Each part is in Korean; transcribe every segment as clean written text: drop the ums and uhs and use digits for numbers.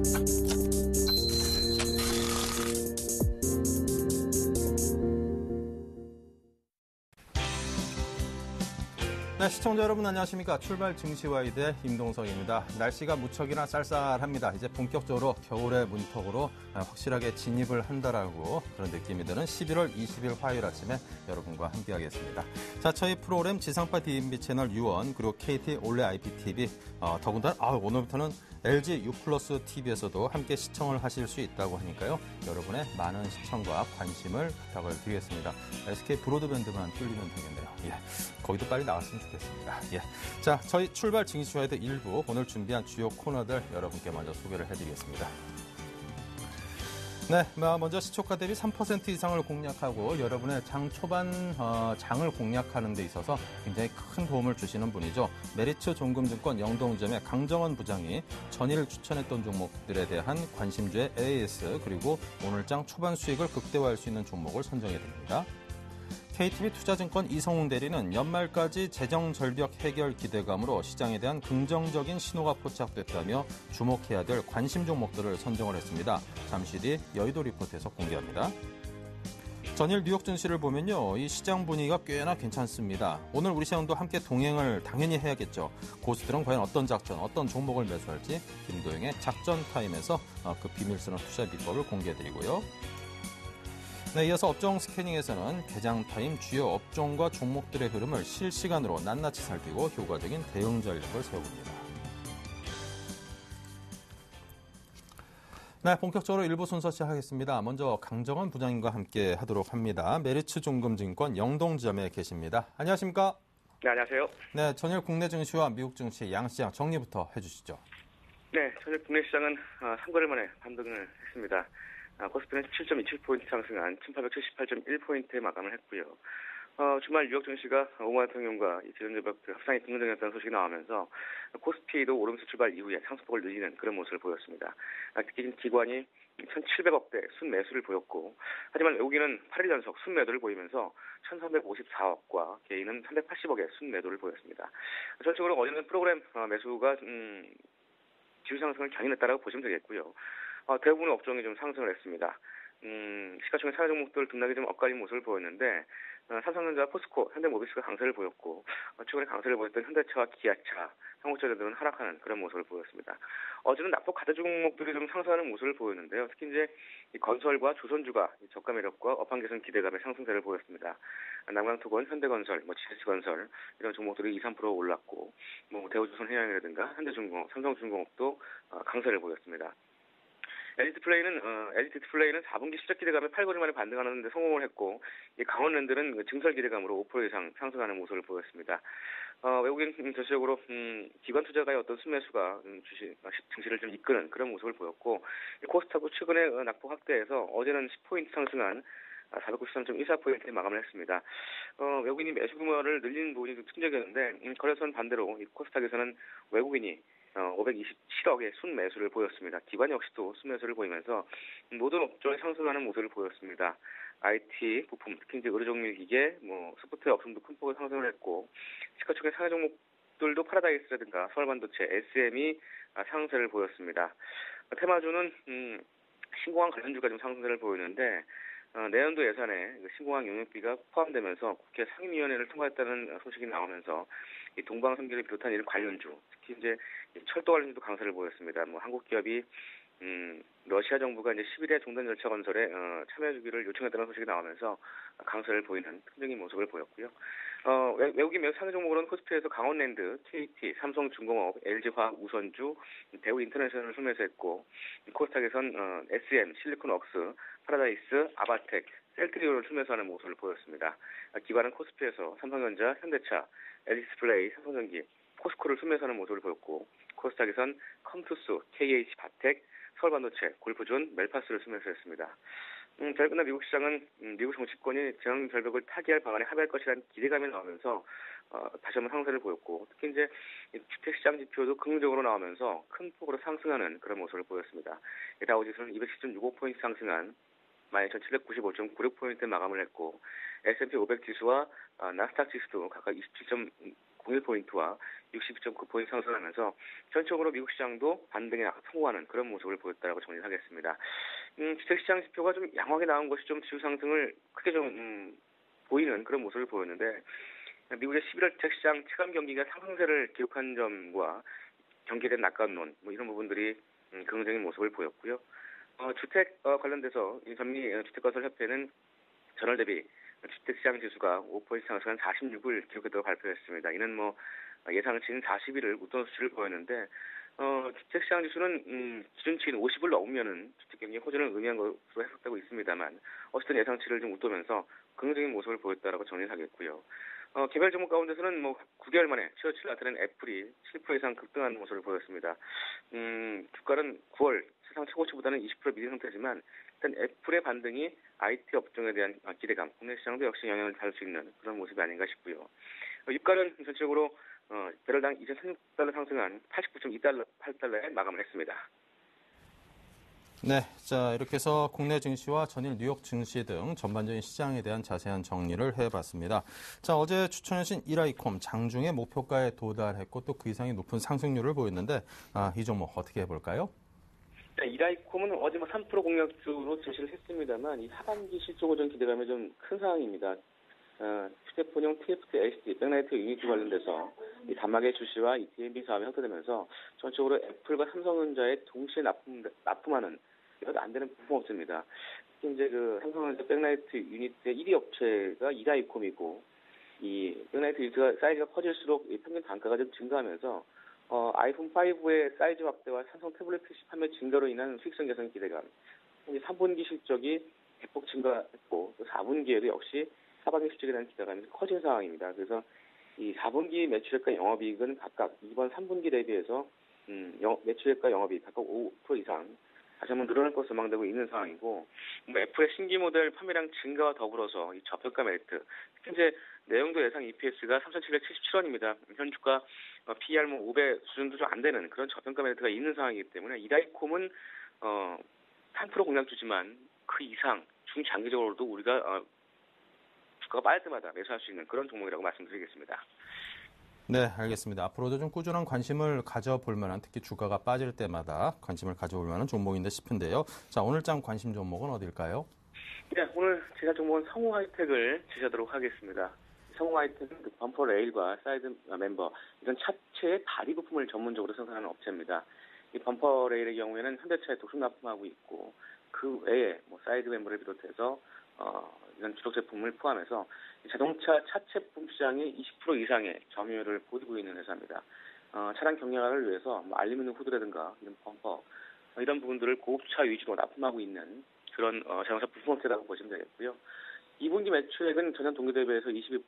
네, 시청자 여러분 안녕하십니까. 출발 증시와이드의 임동석입니다. 날씨가 무척이나 쌀쌀합니다. 이제 본격적으로 겨울의 문턱으로 확실하게 진입을 한다라고 그런 느낌이 드는 11월 20일 화요일 아침에 여러분과 함께하겠습니다. 자, 저희 프로그램 지상파 DMB 채널 U1 그리고 KT 올레 IPTV 더군다나 오늘부터는 LG U+ TV에서도 함께 시청을 하실 수 있다고 하니까요. 여러분의 많은 시청과 관심을 부탁을 드리겠습니다. SK 브로드밴드만 뚫리면 되겠네요. 예, 거기도 빨리 나왔으면 좋겠습니다. 예, 자, 저희 출발 증시와이드 1부 오늘 준비한 주요 코너들 여러분께 먼저 소개를 해드리겠습니다. 네, 먼저 시초가 대비 3% 이상을 공략하고 여러분의 장 초반 장을 공략하는 데 있어서 굉장히 큰 도움을 주시는 분이죠. 메리츠 종금증권 영동점의 강정원 부장이 전일 추천했던 종목들에 대한 관심주의 AS 그리고 오늘 장 초반 수익을 극대화할 수 있는 종목을 선정해 드립니다. KTB 투자증권 이성웅 대리는 연말까지 재정 절벽 해결 기대감으로 시장에 대한 긍정적인 신호가 포착됐다며 주목해야 될 관심 종목들을 선정을 했습니다. 잠시 뒤 여의도 리포트에서 공개합니다. 전일 뉴욕 증시를 보면요, 이 시장 분위기가 꽤나 괜찮습니다. 오늘 우리 시장도 함께 동행을 당연히 해야겠죠. 고수들은 과연 어떤 작전, 어떤 종목을 매수할지 김도영의 작전 타임에서 그 비밀스러운 투자 비법을 공개해드리고요. 네, 이어서 업종 스캐닝에서는 개장 타임 주요 업종과 종목들의 흐름을 실시간으로 낱낱이 살피고 효과적인 대응 전략을 세워봅니다. 네, 본격적으로 1부 순서 시작하겠습니다. 먼저 강정원 부장님과 함께 하도록 합니다. 메리츠 종금증권 영동점에 계십니다. 안녕하십니까? 네, 안녕하세요. 네, 전일 국내 증시와 미국 증시 양시장 정리부터 해주시죠. 네, 전일 국내 시장은 3거래일 만에 반등을 했습니다. 코스피는 7.27포인트 상승한 1878.1포인트에 마감을 했고요. 주말 뉴욕 증시가 오바마 대통령과 재정절벽 협상이 긍정적이었다는 소식이 나오면서 코스피도 오름세 출발 이후에 상승폭을 늘리는 그런 모습을 보였습니다. 특히 기관이 1,700억대 순매수를 보였고, 하지만 외국인은 8일 연속 순매도를 보이면서 1,354억과 개인은 380억의 순매도를 보였습니다. 전적으로 어제는 프로그램 매수가 지수 상승을 견인했다라고 보시면 되겠고요. 대부분의 업종이 좀 상승을 했습니다. 시가총액 상하 종목들 등락이 좀 엇갈린 모습을 보였는데, 삼성전자, 포스코, 현대모비스가 강세를 보였고, 최근에 강세를 보였던 현대차와 기아차, 한국전자들은 하락하는 그런 모습을 보였습니다. 어제는 납폭 가드 종목들이 좀 상승하는 모습을 보였는데요. 특히 이제 건설과 조선주가 저가 매력과 업황 개선 기대감의 상승세를 보였습니다. 남강토건, 현대건설, GS건설 이런 종목들이 2, 3% 올랐고, 대우조선해양이라든가 현대중공업, 삼성중공업도 강세를 보였습니다. LG 디스플레이는 4분기 실적 기대감에 8거래일 만에 반등하는 데 성공을 했고, 강원랜드는 증설 기대감으로 5% 이상 상승하는 모습을 보였습니다. 외국인 전체적으로 기관 투자가의 어떤 순매수가 증시를 좀 이끄는 그런 모습을 보였고, 코스닥도 최근에 낙폭 확대해서 어제는 10포인트 상승한 493.14포인트에 마감을 했습니다. 외국인이 매수 규모를 늘리는 부분이 좀 특징적이었는데, 거래소는 반대로 이 코스닥에서는 외국인이 527억의 순매수를 보였습니다. 기관 역시도 순매수를 보이면서 모든 업종이 상승하는 모습을 보였습니다. IT, 부품, 특히 이제 의료정밀기계, 소프트웨어 업종도 큰 폭으로 상승을 했고, 시가총액 상하 종목들도 파라다이스라든가 서울반도체, SM이 상승세를 보였습니다. 테마주는 신공항 관련주가 좀 상승세를 보이는데, 내년도 예산에 신공항 용역비가 포함되면서 국회 상임위원회를 통과했다는 소식이 나오면서 이 동방 3기를 비롯한 이런 관련주, 특히 이제 철도 관련주도 강세를 보였습니다. 한국 기업이 러시아 정부가 이제 10일에 종단 절차 건설에 참여해주기를 요청했다는 소식이 나오면서 강세를 보이는 특징적인 모습을 보였고요. 외국인 매수 상위 종목으로는 코스피에서 강원랜드, KT, 삼성중공업, LG화학, 우선주, 대우인터내셔널을 순매수했고, 코스닥에선 SM, 실리콘웍스, 파라다이스, 아바텍, 셀트리온을 순매수하는 모습을 보였습니다. 기관은 코스피에서 삼성전자, 현대차, LG디스플레이, 삼성전기, 포스코를 순매수하는 모습을 보였고, 코스닥에선 컴투스, KH바텍, 서울반도체, 골프존, 멜파스를 순매수했습니다. 잘 끝난 미국 시장은 미국 정치권이 재정 절벽을 타개할 방안에 합의할 것이라는 기대감이 나오면서 다시 한번 상승을 보였고, 특히 이제 주택시장 지표도 긍정적으로 나오면서 큰 폭으로 상승하는 그런 모습을 보였습니다. 다우지수는 210.65포인트 상승한 12,795.96포인트에 마감을 했고, S&P 500 지수와 나스닥 지수도 각각 0.01포인트와 62.9포인트 상승하면서 전적으로 미국 시장도 반등에 성공하는 그런 모습을 보였다고 정리하겠습니다. 주택시장 지표가 좀 양호하게 나온 것이 좀 지수 상승을 크게 좀 보이는 그런 모습을 보였는데 미국의 11월 주택시장 체감 경기가 상승세를 기록한 점과 경계된 낙관론 이런 부분들이 긍정적인 모습을 보였고요. 주택 관련돼서 전미주택건설협회는 전월 대비 주택시장 지수가 5% 상승한 46을 기록했다고 발표했습니다. 이는 예상치인 40일을 웃돈 수치를 보였는데 주택시장 지수는 기준치인 50을 넘으면은 주택경기 호전을 의미한 것으로 해석되고 있습니다만 어쨌든 예상치를 좀 웃도면서 긍정적인 모습을 보였다라고 정리하겠고요. 개별 종목 가운데서는 9개월 만에 최저치를 나타낸 애플이 7% 이상 급등하는 모습을 보였습니다. 주가는 9월 세상 최고치보다는 20% 미진 상태지만 일단 애플의 반등이 IT 업종에 대한 기대감, 국내 시장도 역시 영향을 받을 수 있는 그런 모습이 아닌가 싶고요. 유가는 전체적으로 배럴당 2,036달러 상승한 89.8달러에 마감을 했습니다. 네, 자 이렇게 해서 국내 증시와 전일 뉴욕 증시 등 전반적인 시장에 대한 자세한 정리를 해봤습니다. 자 어제 추천하신 이라이콤 장중에 목표가에 도달했고 또 그 이상의 높은 상승률을 보였는데 이 종목 어떻게 해볼까요? 네, 이라이콤은 어제 3% 공략주로 제시를 했습니다만 이 하반기 실적 호전 기대감이 좀 큰 상황입니다. 휴대폰용 TFT LCD 백라이트 유닛 관련돼서 이 단말기 출시와 이 DMB 사업이 확대되면서 전적으로 애플과 삼성전자에 동시에 납품하는 이것도 안 되는 부품업체입니다. 특히 이제 삼성전자 백라이트 유닛의 1위 업체가 이라이콤이고 이 백라이트 유닛가 사이즈가 커질수록 이 평균 단가가 좀 증가하면서 아이폰 5의 사이즈 확대와 삼성 태블릿 PC 판매 증가로 인한 수익성 개선 기대감. 3분기 실적이 대폭 증가했고 또 4분기에도 역시 하반기 실적에 대한 기대감이 커진 상황입니다. 그래서 이 4분기 매출액과 영업이익은 각각 이번 3분기 대비해서 매출액과 영업이익 각각 5% 이상 다시 한번 늘어날 것으로 전망되고 있는 상황이고 애플의 신규 모델 판매량 증가와 더불어서 이 저평가 메리트 현재 내용도 예상 EPS가 3,777원입니다. 현 주가 PER 5배 수준도 좀 안 되는 그런 저평가 메리트가 있는 상황이기 때문에 이라이콤은 3% 공략주지만 그 이상 중장기적으로도 우리가 주가가 빠질 때마다 매수할 수 있는 그런 종목이라고 말씀드리겠습니다. 네, 알겠습니다. 앞으로도 좀 꾸준한 관심을 가져볼 만한 특히 주가가 빠질 때마다 관심을 가져볼 만한 종목인데 싶은데요. 자, 오늘장 관심 종목은 어딜까요? 네, 오늘 제가 종목은 성우 하이텍을 제시하도록 하겠습니다. 성우 하이텍은 범퍼 레일과 사이드 멤버 이런 차체의 다리 부품을 전문적으로 생산하는 업체입니다. 이 범퍼 레일의 경우에는 현대차에 독점 납품하고 있고 그 외에 사이드 멤버를 비롯해서 이런 주력 제품을 포함해서 자동차 차체 부품 시장의 20% 이상의 점유율을 보이고 있는 회사입니다. 차량 경량화를 위해서 알루미늄 후드라든가 이런 범퍼 이런 부분들을 고급차 위주로 납품하고 있는 그런 자동차 부품업체라고 보시면 되겠고요. 2분기 매출액은 전년 동기 대비해서 22%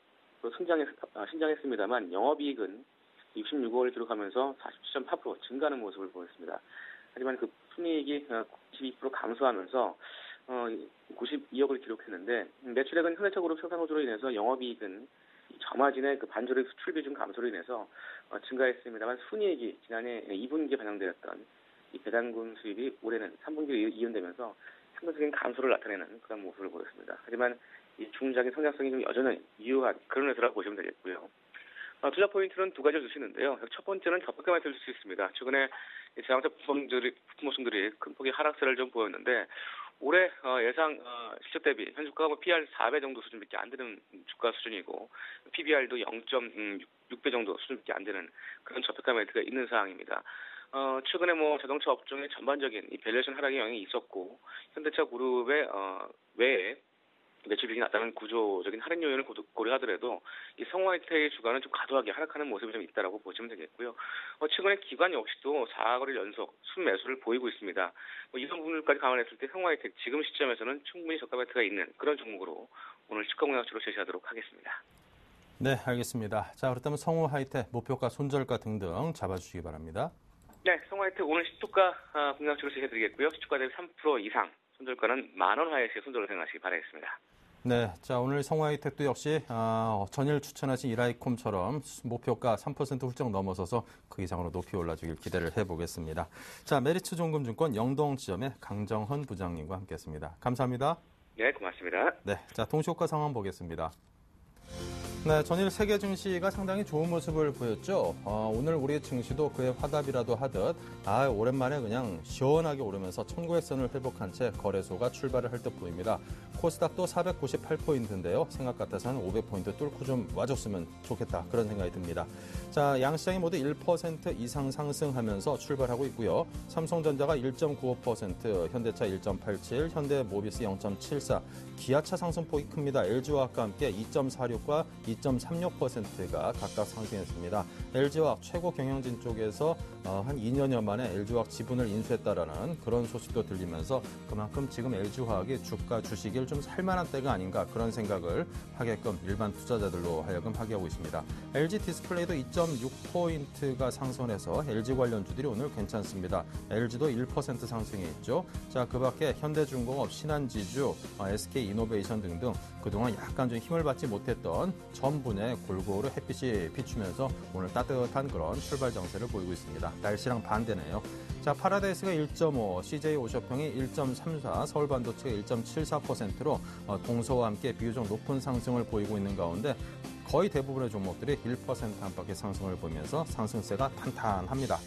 신장했습니다만 영업이익은 66억을 기록하면서 47.8% 증가하는 모습을 보였습니다. 하지만 그 순이익이 92% 감소하면서 92억을 기록했는데 매출액은 현대차 그룹 생산 호조로 인해서 영업이익은 저마진의 반조립 수출 비중 감소로 인해서 증가했습니다만 순이익이 지난해 2분기에 반영되었던 이 배당금 수입이 올해는 3분기에 이연되면서 상대적인 감소를 나타내는 그런 모습을 보였습니다. 하지만 이 중장기 성장성이 좀 여전히 유효한 그런 회사라고 보시면 되겠고요. 투자 포인트는 두 가지를 주시는데요. 첫 번째는 저평가만 될 수 있습니다. 최근에 자동차 부품업종들이 큰 폭의 하락세를 좀 보였는데 올해 예상 실적 대비 현 주가가 PER 4배 정도 수준밖에 안 되는 주가 수준이고 PBR도 0.6배 정도 수준밖에 안 되는 그런 저평가 메리트가 있는 상황입니다. 최근에 자동차 업종의 전반적인 이 밸류에이션 하락의 영향이 있었고 현대차 그룹의 외에 매출 비중이 낮다는 구조적인 할인 요인을 고려하더라도 이 성우하이텍의 주가는 좀 과도하게 하락하는 모습이 좀 있다라고 보시면 되겠고요. 최근에 기관 역시도 4거래일 연속 순매수를 보이고 있습니다. 이런 부분들까지 감안했을 때 성우하이텍 지금 시점에서는 충분히 저가 매트가 있는 그런 종목으로 오늘 시가 공략주로 제시하도록 하겠습니다. 네, 알겠습니다. 자, 그렇다면 성우하이텍 목표가 손절가 등등 잡아주시기 바랍니다. 네, 성우하이텍 오늘 시초가 공략주로 제시해드리겠고요. 시초가 대비 3% 이상, 손절가는 10,000원 하에서의 손절을 생각하시기 바라겠습니다. 네, 자 오늘 성우하이텍도 역시 전일 추천하신 이라이콤처럼 목표가 3% 훌쩍 넘어서서 그 이상으로 높이 올라주길 기대를 해보겠습니다. 자, 메리츠 종금증권 영동지점의 강정헌 부장님과 함께했습니다. 감사합니다. 네, 고맙습니다. 네, 자 동시효과 상황 보겠습니다. 네, 전일 세계 증시가 상당히 좋은 모습을 보였죠. 오늘 우리 증시도 그의 화답이라도 하듯 오랜만에 그냥 시원하게 오르면서 1900선을 회복한 채 거래소가 출발을 할 듯 보입니다. 코스닥도 498포인트인데요. 생각 같아서는 500포인트 뚫고 좀 와줬으면 좋겠다. 그런 생각이 듭니다. 자, 양시장이 모두 1% 이상 상승하면서 출발하고 있고요. 삼성전자가 1.95%, 현대차 1.87, 현대모비스 0.74, 기아차 상승폭이 큽니다. LG화학과 함께 2.46과 2.36%가 각각 상승했습니다. LG화학 최고 경영진 쪽에서 한 2년여 만에 LG화학 지분을 인수했다라는 그런 소식도 들리면서 그만큼 지금 LG화학이 주가 주식을 좀 살만한 때가 아닌가 그런 생각을 하게끔 일반 투자자들로 하여금 하게 하고 있습니다. LG 디스플레이도 2.6포인트가 상승해서 LG 관련주들이 오늘 괜찮습니다. LG도 1% 상승했죠. 자, 그 밖에 현대중공업, 신한지주, SK이노베이션 등등 그동안 약간 좀 힘을 받지 못했던 전 분야에 골고루 햇빛이 비추면서 오늘 따뜻한 그런 출발 정세를 보이고 있습니다. 날씨랑 반대네요. 자, 파라다이스가 1.5, CJ 오셔평이 1.34, 서울반도체가 1.74%로 동서와 함께 비교적 높은 상승을 보이고 있는 가운데 거의 대부분의 종목들이 1% 안팎의 상승을 보이면서 상승세가 탄탄합니다.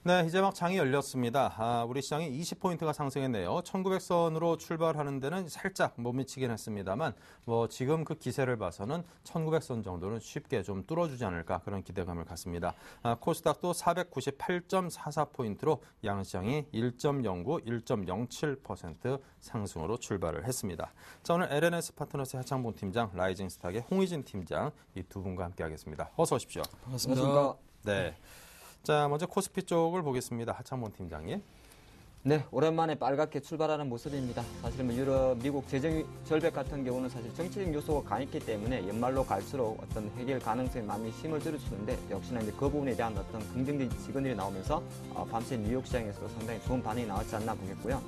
네, 이제 막 장이 열렸습니다. 우리 시장이 20포인트가 상승했네요. 1900선으로 출발하는 데는 살짝 못 미치긴 했습니다만 지금 그 기세를 봐서는 1900선 정도는 쉽게 좀 뚫어주지 않을까 그런 기대감을 갖습니다. 코스닥도 490.84포인트로 양시장이 1.09, 1.07% 상승으로 출발을 했습니다. 자, 오늘 LNS 파트너스 하창봉 팀장, 라이징스탁의 홍희진 팀장 이 두 분과 함께하겠습니다. 어서 오십시오. 반갑습니다. 네. 자, 먼저 코스피 쪽을 보겠습니다. 하창봉 팀장님. 네, 오랜만에 빨갛게 출발하는 모습입니다. 사실 유럽, 미국 재정 절벽 같은 경우는 사실 정치적 요소가 강했기 때문에 연말로 갈수록 어떤 해결 가능성에 많이 힘을 들여주는데 역시나 이제 그 부분에 대한 어떤 긍정적인 시그널이 나오면서 밤새 뉴욕 시장에서 상당히 좋은 반응이 나왔지 않나 보겠고요.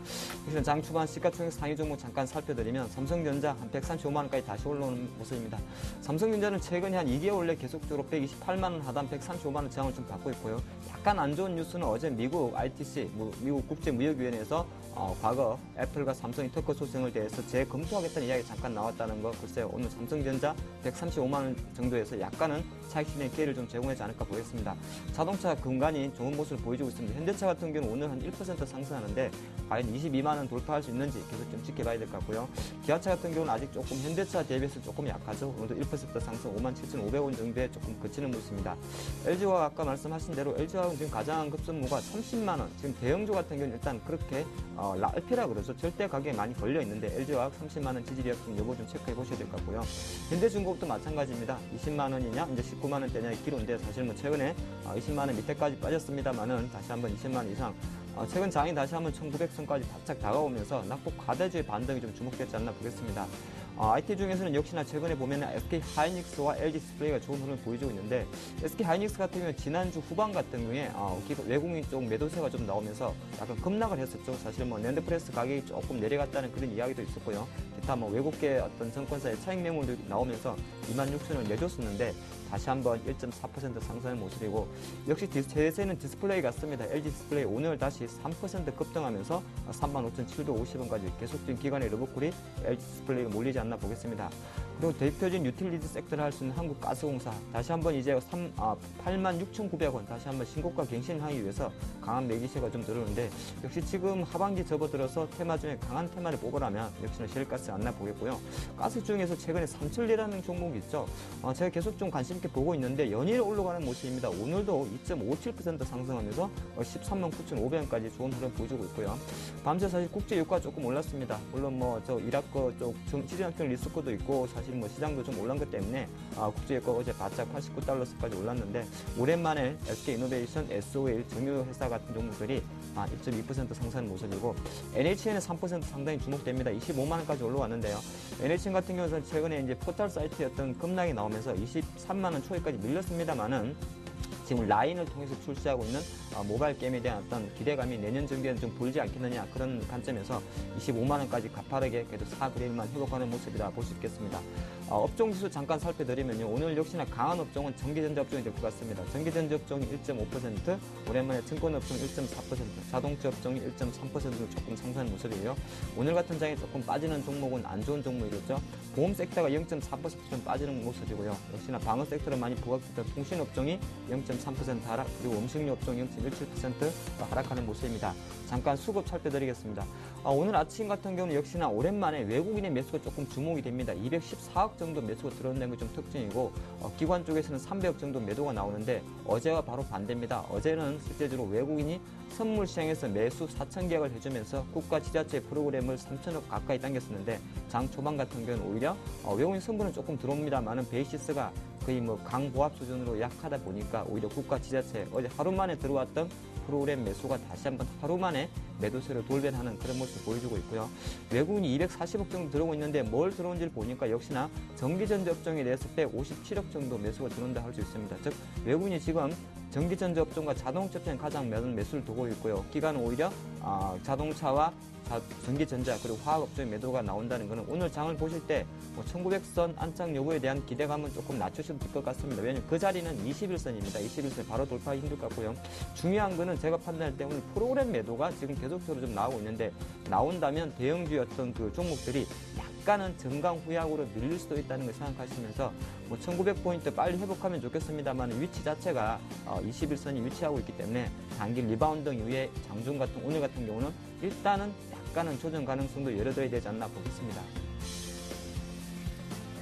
우선 장 초반 시가총액 상위 종목 잠깐 살펴드리면 삼성전자 한 135만 원까지 다시 올라오는 모습입니다. 삼성전자는 최근에 한 2개월 내 계속적으로 128만 원 하단 135만 원 저항을 좀 받고 있고요. 약간 안 좋은 뉴스는 어제 미국 ITC, 미국 국제무역위원회에서 과거 애플과 삼성이 특허 소송을 대해서 재검토하겠다는 이야기 잠깐 나왔다는 거 글쎄요. 오늘 삼성전자 135만 원 정도에서 약간은 차익 실현 기회를 좀 제공하지 않을까 보겠습니다. 자동차 근간이 좋은 모습을 보여주고 있습니다. 현대차 같은 경우는 오늘 한 1% 상승하는데 과연 22만 원 돌파할 수 있는지 계속 좀 지켜봐야 될 것 같고요. 기아차 같은 경우는 아직 조금 현대차 대비해서 조금 약하죠. 오늘도 1% 상승 57,500원 정도에 조금 그치는 모습입니다. LG화학 아까 말씀하신 대로 LG화학은 지금 가장 급선무가 30만 원. 지금 대형주 같은 경우는 일단 그렇게 RP라 그러죠. 절대 가격에 많이 걸려 있는데 LG화학 30만 원 지지력 좀 요거 좀 체크해 보셔야 될 것 같고요. 현대중공업도 마찬가지입니다. 20만 원이냐 이제 19만 원대냐의 기로인데 사실 뭐 최근에 20만 원 밑에까지 빠졌습니다만은 다시 한번 20만 원 이상 최근 장이 다시 한번 1900선까지 바짝 다가오면서 낙폭 과대주의 반등이 좀 주목되지 않나 보겠습니다. IT 중에서는 역시나 최근에 보면 SK 하이닉스와 LG 디스플레이가 좋은 흐름을 보여주고 있는데 SK 하이닉스 같은 경우는 지난주 후반 같은 경우에 외국인 쪽 매도세가 좀 나오면서 약간 급락을 했었죠. 사실 뭐 랜드프레스 가격이 조금 내려갔다는 그런 이야기도 있었고요. 기타 뭐 외국계 어떤 증권사의 차익 매물도 나오면서 26,000원을 내줬었는데 다시 한번 1.4% 상승하는 모습이고 역시 제세는 디스플레이 같습니다. LG 디스플레이 오늘 다시 3% 급등하면서 35,750원까지 계속적인 기간의 러브콜이 LG 디스플레이가 몰리지 않나 보겠습니다. 그리고 대표적인 유틸리티 섹터를 할 수 있는 한국가스공사 다시 한번 이제 86,900원 다시 한번 신고가 갱신하기 위해서 강한 매기세가 좀 들어오는데 역시 지금 하반기 접어들어서 테마 중에 강한 테마를 뽑으라면 역시나 셰일가스 안 나 보겠고요. 가스 중에서 최근에 삼천리라는 종목이 있죠. 제가 계속 좀 관심 있게 보고 있는데 연일 올라가는 모습입니다. 오늘도 2.57% 상승하면서 13만 9,500원까지 좋은 흐름 보여주고 있고요. 밤새 사실 국제 유가 조금 올랐습니다. 물론 뭐 저 이라크 쪽 시장형 리스크도 있고 사실 뭐 시장도 좀 올란 것 때문에 국제 유가가 어제 바짝 89달러까지 올랐는데 오랜만에 SK이노베이션, SOL, 정유회사 같은 종목들이 1.2% 상승하는 모습이고 NHN은 3% 상당히 주목됩니다. 25만 원까지 올라왔는데요. NHN 같은 경우는 최근에 이제 포털 사이트였던 급락이 나오면서 23만 원 초에까지 밀렸습니다만은 지금 라인을 통해서 출시하고 있는 모바일 게임에 대한 어떤 기대감이 내년 정기에는 좀 보이지 않겠느냐 그런 관점에서 25만 원까지 가파르게 그래도 4분의1만 회복하는 모습이라 볼 수 있겠습니다. 업종지수 잠깐 살펴드리면요. 오늘 역시나 강한 업종은 전기전자 업종이 될 것 같습니다. 전기전자 업종이 1.5%, 오랜만에 증권업종 1.4%, 자동차 업종이 1.3% 조금 상승하는 모습이에요. 오늘 같은 장에 조금 빠지는 종목은 안 좋은 종목이겠죠. 보험 섹터가 0.4%좀 빠지는 모습이고요. 역시나 방어 섹터로 많이 부각됐던 통신업종이 0.3% 하락, 그리고 음식료 업종 0.17% 하락하는 모습입니다. 잠깐 수급 살펴드리겠습니다. 오늘 아침 같은 경우는 역시나 오랜만에 외국인의 매수가 조금 주목이 됩니다. 214억 정도 매수가 들어온다는 게 좀 특징이고 기관 쪽에서는 300억 정도 매도가 나오는데 어제와 바로 반대입니다. 어제는 실제적으로 외국인이 선물 시장에서 매수 4,000계약을 해주면서 국가 지자체 프로그램을 3,000억 가까이 당겼었는데 장 초반 같은 경우는 오히려 외국인 선물은 조금 들어옵니다만은 베이시스가 거의 강보합 수준으로 약하다 보니까 오히려 국가 지자체 어제 하루 만에 들어왔던 프로그램 매수가 다시 한번 하루 만에 매도세로 돌변하는 그런 모습을 보여주고 있고요. 외국인이 240억 정도 들어오고 있는데 뭘 들어온지를 보니까 역시나 전기전자 업종에 대해서 157억 정도 매수가 들어온다 할 수 있습니다. 즉 외국인이 지금 전기전자 업종과 자동차 업종에 가장 많은 매수를 두고 있고요. 기관은 오히려 자동차와 전기전자 그리고 화학업종의 매도가 나온다는 것은 오늘 장을 보실 때 1900선 안착 여부에 대한 기대감은 조금 낮추셔도 될 것 같습니다. 왜냐하면 그 자리는 21선입니다. 21선 바로 돌파하기 힘들 것 같고요. 중요한 것은 제가 판단할 때 오늘 프로그램 매도가 지금 계속적으로 좀 나오고 있는데 나온다면 대형주의 어떤 그 종목들이 약간은 정강 후약으로 밀릴 수도 있다는 걸 생각하시면서 1900포인트 빨리 회복하면 좋겠습니다만 위치 자체가 21선이 위치하고 있기 때문에 단기 리바운드 이후에 장중 같은 오늘 같은 경우는 일단은 약간은 조정 가능성도 열어둬야 되지 않나 보겠습니다.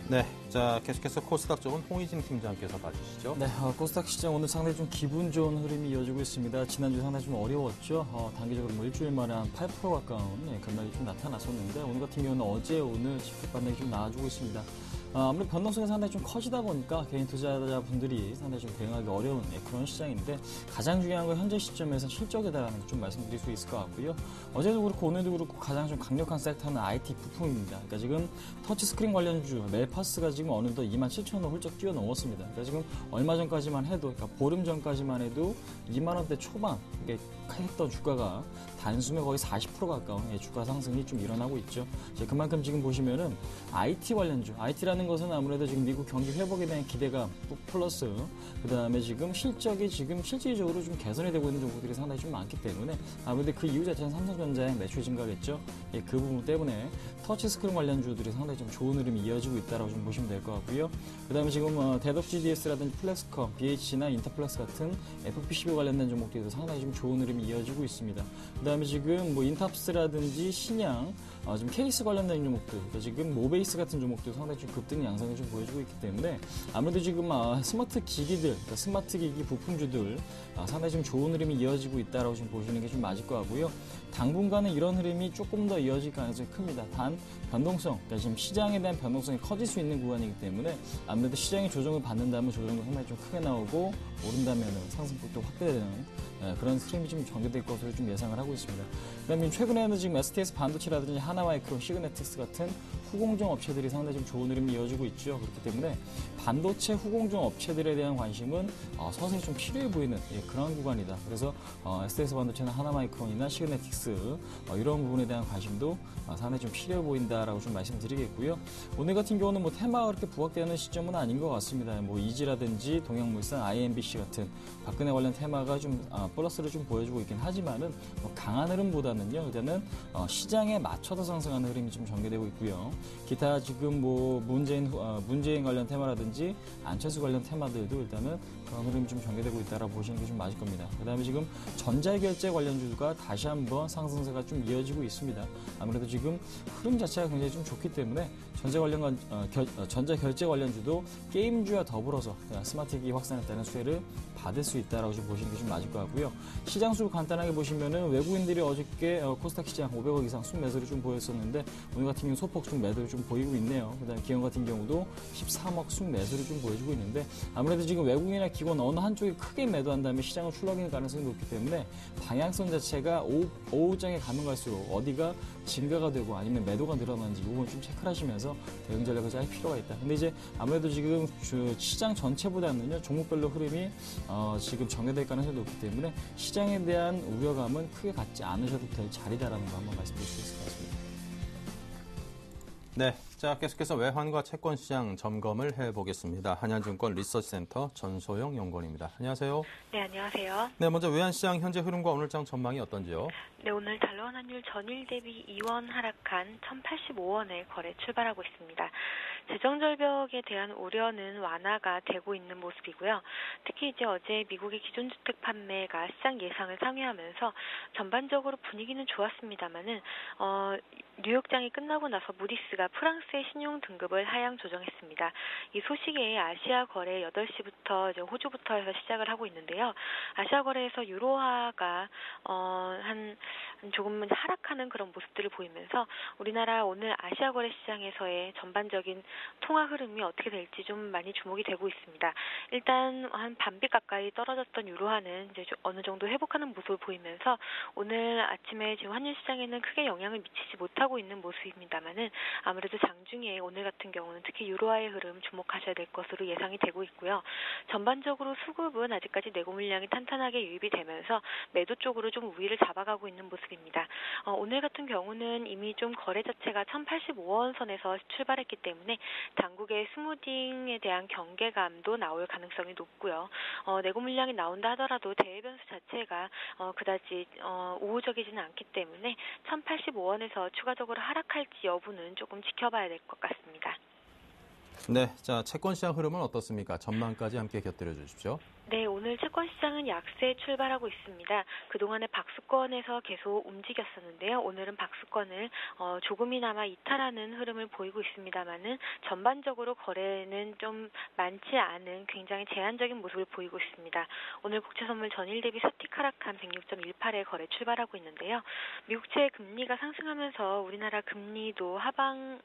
네, 자 계속해서 코스닥 쪽은 홍희진 팀장께서 봐주시죠. 네, 코스닥 시장 오늘 상당히 좀 기분 좋은 흐름이 이어지고 있습니다. 지난주 상당히 좀 어려웠죠. 단기적으로 일주일 만에 한 8% 가까운 급락이 좀 나타났었는데 오늘 같은 경우는 어제 오늘 집값 반등이 좀 나아지고 있습니다. 아무래도 변동성이 상당히 좀 커지다 보니까 개인 투자자분들이 상당히 좀 대응하기 어려운 그런 시장인데 가장 중요한 건 현재 시점에서 실적에다라는 걸 좀 말씀드릴 수 있을 것 같고요. 어제도 그렇고 오늘도 그렇고 가장 좀 강력한 섹터는 IT 부품입니다. 그러니까 지금 터치스크린 관련주 멜파스가 지금 어느덧 27,000원 훌쩍 뛰어넘었습니다. 그러니까 지금 얼마 전까지만 해도 그러니까 보름 전까지만 해도 2만 원대 초반 했던 주가가 단숨에 거의 40% 가까운 주가 상승이 좀 일어나고 있죠. 그만큼 지금 보시면은 IT 관련주, IT라는 것은 아무래도 지금 미국 경기 회복에 대한 기대감 플러스 그 다음에 지금 실적이 지금 실질적으로 좀 개선이 되고 있는 종목들이 상당히 좀 많기 때문에 아무래도 그 이유 자체는 삼성전자의 매출 증가겠죠. 그 부분 때문에 터치스크린 관련주들이 상당히 좀 좋은 흐름이 이어지고 있다라고 좀 보시면 될 것 같고요. 그 다음에 지금 데드업 GDS라든지 플렉스컴, BH나 인터플렉스 같은 FPCB 관련된 종목들도 상당히 좀 좋은 흐름이 이어지고 있습니다. 그 다음에 지금 인탑스라든지 신양, 지금 케이스 관련된 종목들, 그러니까 지금 모베이스 같은 종목들 상당히 좀 급등 양상을 좀 보여주고 있기 때문에 아무래도 지금 스마트 기기들, 그러니까 스마트 기기 부품주들 상당히 좀 좋은 흐름이 이어지고 있다라고 좀 보시는 게 좀 맞을 것 같고요. 당분간은 이런 흐름이 조금 더 이어질 가능성이 큽니다. 단 변동성, 그러니까 지금 시장에 대한 변동성이 커질 수 있는 구간이기 때문에 아무래도 시장이 조정을 받는다면 조정도 상당히 좀 크게 나오고 오른다면 상승폭도 확대되는 그런 흐름이 좀 전개될 것으로 좀 예상을 하고 있습니다. 그다음에 최근에는 지금 STS 반도체라든지 하나마이크론, 시그네틱스 같은 후공정 업체들이 상당히 좀 좋은 흐름이 이어지고 있죠. 그렇기 때문에 반도체 후공정 업체들에 대한 관심은 서서히 좀 필요해 보이는 그런 구간이다. 그래서 STS 반도체나 하나마이크론이나 시그네틱스 이런 부분에 대한 관심도 상당히 좀 필요해 보인다라고 좀 말씀드리겠고요. 오늘 같은 경우는 테마가 그렇게 부각되는 시점은 아닌 것 같습니다. 이지라든지 동양물산, IMBC 같은 박근혜 관련 테마가 좀 플러스를 좀 보여주고 있긴 하지만은 강한 흐름보다는요, 일단은 시장에 맞춰서 상승하는 흐름이 좀 전개되고 있고요. 기타 지금 문재인 관련 테마라든지 안철수 관련 테마들도 일단은 그런 흐름이 좀 전개되고 있다라고 보시는 게 좀 맞을 겁니다. 그 다음에 지금 전자결제 관련주가 다시 한번 상승세가 좀 이어지고 있습니다. 아무래도 지금 흐름 자체가 굉장히 좀 좋기 때문에 전자결제 관련주도 게임주와 더불어서 스마트기기 확산에 따른 수혜를 받을 수 있다라고 좀 보시는 게 좀 맞을 것 같고요. 시장 수 간단하게 보시면은 외국인들이 어저께 코스닥 시장 500억 이상 순매수를 좀 보였었는데 오늘 같은 경우 소폭 좀 매도를 좀 보이고 있네요. 그다음에 기관 같은 경우도 13억 순매수를 좀 보여주고 있는데 아무래도 지금 외국인이나 기관 어느 한쪽이 크게 매도한 다음에 시장을 출렁이는 가능성이 높기 때문에 방향성 자체가 오후장에 가면 갈수록 어디가 증가가 되고 아니면 매도가 늘어나는지 이건 좀 체크를 하시면서 대응 전략을 짤 필요가 있다. 근데 이제 아무래도 지금 시장 전체보다는요 종목별로 흐름이 지금 정해될 가능성이 높기 때문에 시장에 대한 우려감은 크게 갖지 않으셔도 될 자리다라는 거 한번 말씀드릴 수 있을 것 같습니다. 네, 자 계속해서 외환과 채권 시장 점검을 해보겠습니다. 한양증권 리서치센터 전소영 연구원입니다. 안녕하세요. 네, 안녕하세요. 네, 먼저 외환시장 현재 흐름과 오늘장 전망이 어떤지요? 네, 오늘 달러원 환율 전일 대비 2원 하락한 1,085원에 거래 출발하고 있습니다. 재정절벽에 대한 우려는 완화가 되고 있는 모습이고요. 특히 이제 어제 미국의 기존주택 판매가 시장 예상을 상회하면서 전반적으로 분위기는 좋았습니다만은 뉴욕장이 끝나고 나서 무디스가 프랑스의 신용 등급을 하향 조정했습니다. 이 소식에 아시아 거래 8시부터 이제 호주부터 해서 시작을 하고 있는데요. 아시아 거래에서 유로화가 조금 하락하는 그런 모습들을 보이면서 우리나라 오늘 아시아 거래 시장에서의 전반적인 통화 흐름이 어떻게 될지 좀 많이 주목이 되고 있습니다. 일단 한 반비 가까이 떨어졌던 유로화는 이제 어느 정도 회복하는 모습을 보이면서 오늘 아침에 지금 환율 시장에는 크게 영향을 미치지 못하고 있는 모습입니다만은 아무래도 장중에 오늘 같은 경우는 특히 유로화의 흐름 주목하셔야 될 것으로 예상이 되고 있고요. 전반적으로 수급은 아직까지 내고 물량이 탄탄하게 유입이 되면서 매도 쪽으로 좀 우위를 잡아가고 있는 모습입니다. 오늘 같은 경우는 이미 좀 거래 자체가 1,085원 선에서 출발했기 때문에 당국의 스무딩에 대한 경계감도 나올 가능성이 높고요. 내고 물량이 나온다 하더라도 대외 변수 자체가 그다지 우호적이지는 않기 때문에 1,085원에서 추가적으로 하락할지 여부는 조금 지켜봐야 될 것 같습니다. 네, 자 채권 시장 흐름은 어떻습니까? 전망까지 함께 곁들여 주십시오. 네, 오늘 채권 시장은 약세에 출발하고 있습니다. 그동안에 박스권에서 계속 움직였었는데요. 오늘은 박스권을 조금이나마 이탈하는 흐름을 보이고 있습니다만은 전반적으로 거래는 좀 많지 않은 굉장히 제한적인 모습을 보이고 있습니다. 오늘 국채 선물 전일 대비 사틱 하락한 106.18에 거래 출발하고 있는데요. 미국채 금리가 상승하면서 우리나라 금리도 하방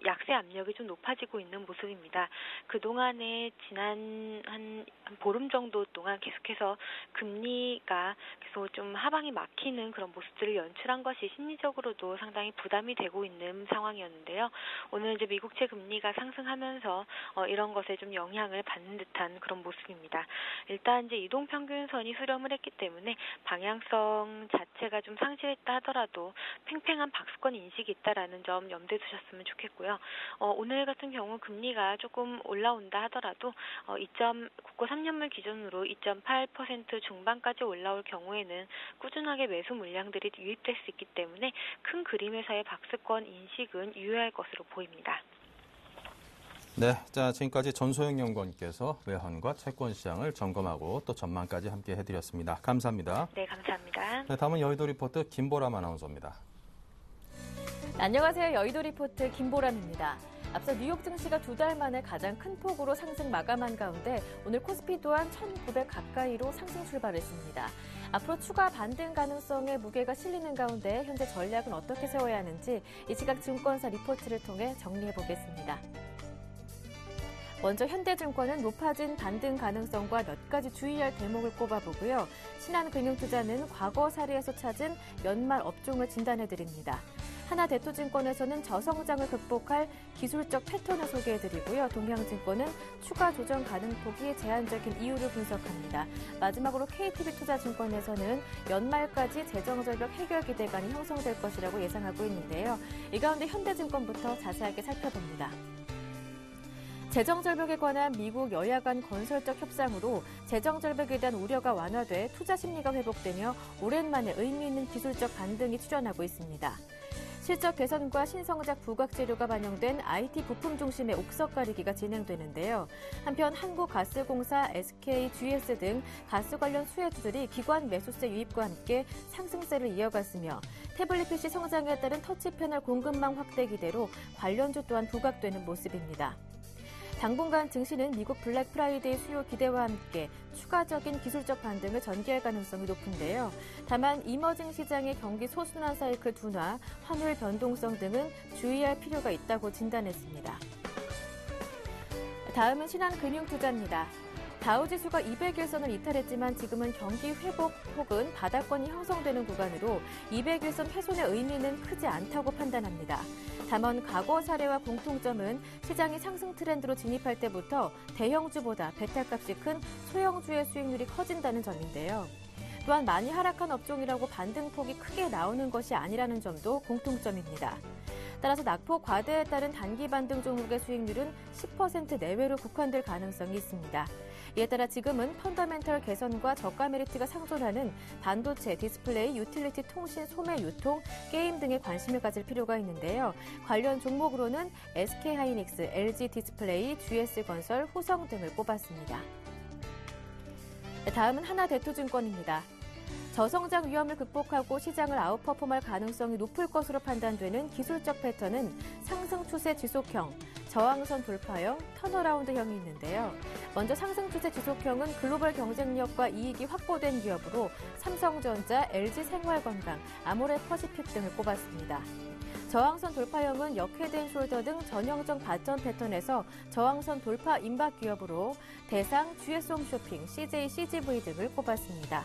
약세 압력이 좀 높아지고 있는 모습입니다. 그동안에 지난 한 보름 정도 동안 계속해서 금리가 계속 좀 하방이 막히는 그런 모습들을 연출한 것이 심리적으로도 상당히 부담이 되고 있는 상황이었는데요. 오늘 이제 미국채 금리가 상승하면서 이런 것에 좀 영향을 받는 듯한 그런 모습입니다. 일단 이제 이동평균선이 수렴을 했기 때문에 방향성 자체가 좀 상실했다 하더라도 팽팽한 박스권 인식이 있다라는 점 염두에 두셨으면 좋겠고요. 오늘 같은 경우 금리가 조금 올라온다 하더라도 국고 3년물 기준으로 2.8% 중반까지 올라올 경우에는 꾸준하게 매수 물량들이 유입될 수 있기 때문에 큰 그림에서의 박스권 인식은 유효할 것으로 보입니다. 네, 자 지금까지 전소영 연구원께서 외환과 채권 시장을 점검하고 또 전망까지 함께 해드렸습니다. 감사합니다. 네, 감사합니다. 네, 다음은 여의도 리포트 김보람 아나운서입니다. 안녕하세요. 여의도 리포트 김보람입니다. 앞서 뉴욕 증시가 2달 만에 가장 큰 폭으로 상승 마감한 가운데 오늘 코스피 또한 1,900 가까이로 상승 출발했습니다. 앞으로 추가 반등 가능성에 무게가 실리는 가운데 현재 전략은 어떻게 세워야 하는지 이 시각 증권사 리포트를 통해 정리해보겠습니다. 먼저 현대증권은 높아진 반등 가능성과 몇 가지 주의할 대목을 꼽아보고요. 신한금융투자는 과거 사례에서 찾은 연말 업종을 진단해드립니다. 하나대투증권에서는 저성장을 극복할 기술적 패턴을 소개해드리고요. 동양증권은 추가 조정 가능폭이 제한적인 이유를 분석합니다. 마지막으로 KTB투자증권에서는 연말까지 재정절벽 해결 기대감이 형성될 것이라고 예상하고 있는데요. 이 가운데 현대증권부터 자세하게 살펴봅니다. 재정절벽에 관한 미국 여야 간 건설적 협상으로 재정절벽에 대한 우려가 완화돼 투자 심리가 회복되며 오랜만에 의미 있는 기술적 반등이 출현하고 있습니다. 실적 개선과 신성장 부각 재료가 반영된 IT 부품 중심의 옥석 가리기가 진행되는데요. 한편 한국가스공사, SK, GS 등 가스 관련 수혜주들이 기관 매수세 유입과 함께 상승세를 이어갔으며 태블릿 PC 성장에 따른 터치 패널 공급망 확대 기대로 관련주 또한 부각되는 모습입니다. 당분간 증시는 미국 블랙 프라이데이 수요 기대와 함께 추가적인 기술적 반등을 전개할 가능성이 높은데요. 다만 이머징 시장의 경기 소순환 사이클 둔화, 환율 변동성 등은 주의할 필요가 있다고 진단했습니다. 다음은 신한금융투자입니다. 다우지수가 200일선을 이탈했지만 지금은 경기 회복 혹은 바닥권이 형성되는 구간으로 200일선 훼손의 의미는 크지 않다고 판단합니다. 다만 과거 사례와 공통점은 시장이 상승 트렌드로 진입할 때부터 대형주보다 배탈값이 큰 소형주의 수익률이 커진다는 점인데요. 또한 많이 하락한 업종이라고 반등폭이 크게 나오는 것이 아니라는 점도 공통점입니다. 따라서 낙폭 과대에 따른 단기 반등 종목의 수익률은 10% 내외로 국한될 가능성이 있습니다. 이에 따라 지금은 펀더멘털 개선과 저가 메리트가 상존하는 반도체, 디스플레이, 유틸리티, 통신, 소매, 유통, 게임 등에 관심을 가질 필요가 있는데요. 관련 종목으로는 SK하이닉스, LG디스플레이, GS건설, 호성 등을 꼽았습니다. 다음은 하나대투증권입니다. 저성장 위험을 극복하고 시장을 아웃퍼폼할 가능성이 높을 것으로 판단되는 기술적 패턴은 상승 추세 지속형, 저항선 돌파형, 턴어라운드형이 있는데요. 먼저 상승 추세 지속형은 글로벌 경쟁력과 이익이 확보된 기업으로 삼성전자, LG생활건강, 아모레퍼시픽 등을 꼽았습니다. 저항선 돌파형은 역헤드앤 숄더 등 전형적 반전 패턴에서 저항선 돌파 임박 기업으로 대상, GS홈쇼핑, CJ, CGV 등을 꼽았습니다.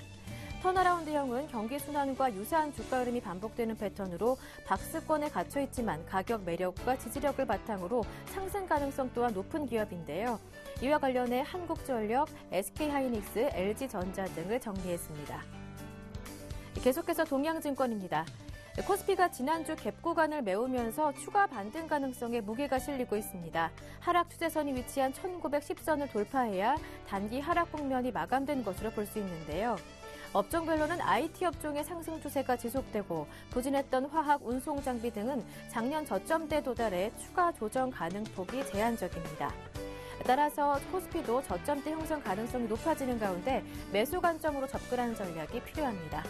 턴어라운드형은 경기 순환과 유사한 주가 흐름이 반복되는 패턴으로 박스권에 갇혀있지만 가격 매력과 지지력을 바탕으로 상승 가능성 또한 높은 기업인데요. 이와 관련해 한국전력, SK하이닉스, LG전자 등을 정리했습니다. 계속해서 동양증권입니다. 코스피가 지난주 갭 구간을 메우면서 추가 반등 가능성에 무게가 실리고 있습니다. 하락 추세선이 위치한 1910선을 돌파해야 단기 하락 국면이 마감된 것으로 볼 수 있는데요. 업종별로는 IT 업종의 상승 추세가 지속되고 부진했던 화학, 운송 장비 등은 작년 저점대 도달해 추가 조정 가능폭이 제한적입니다. 따라서 코스피도 저점대 형성 가능성이 높아지는 가운데 매수 관점으로 접근하는 전략이 필요합니다.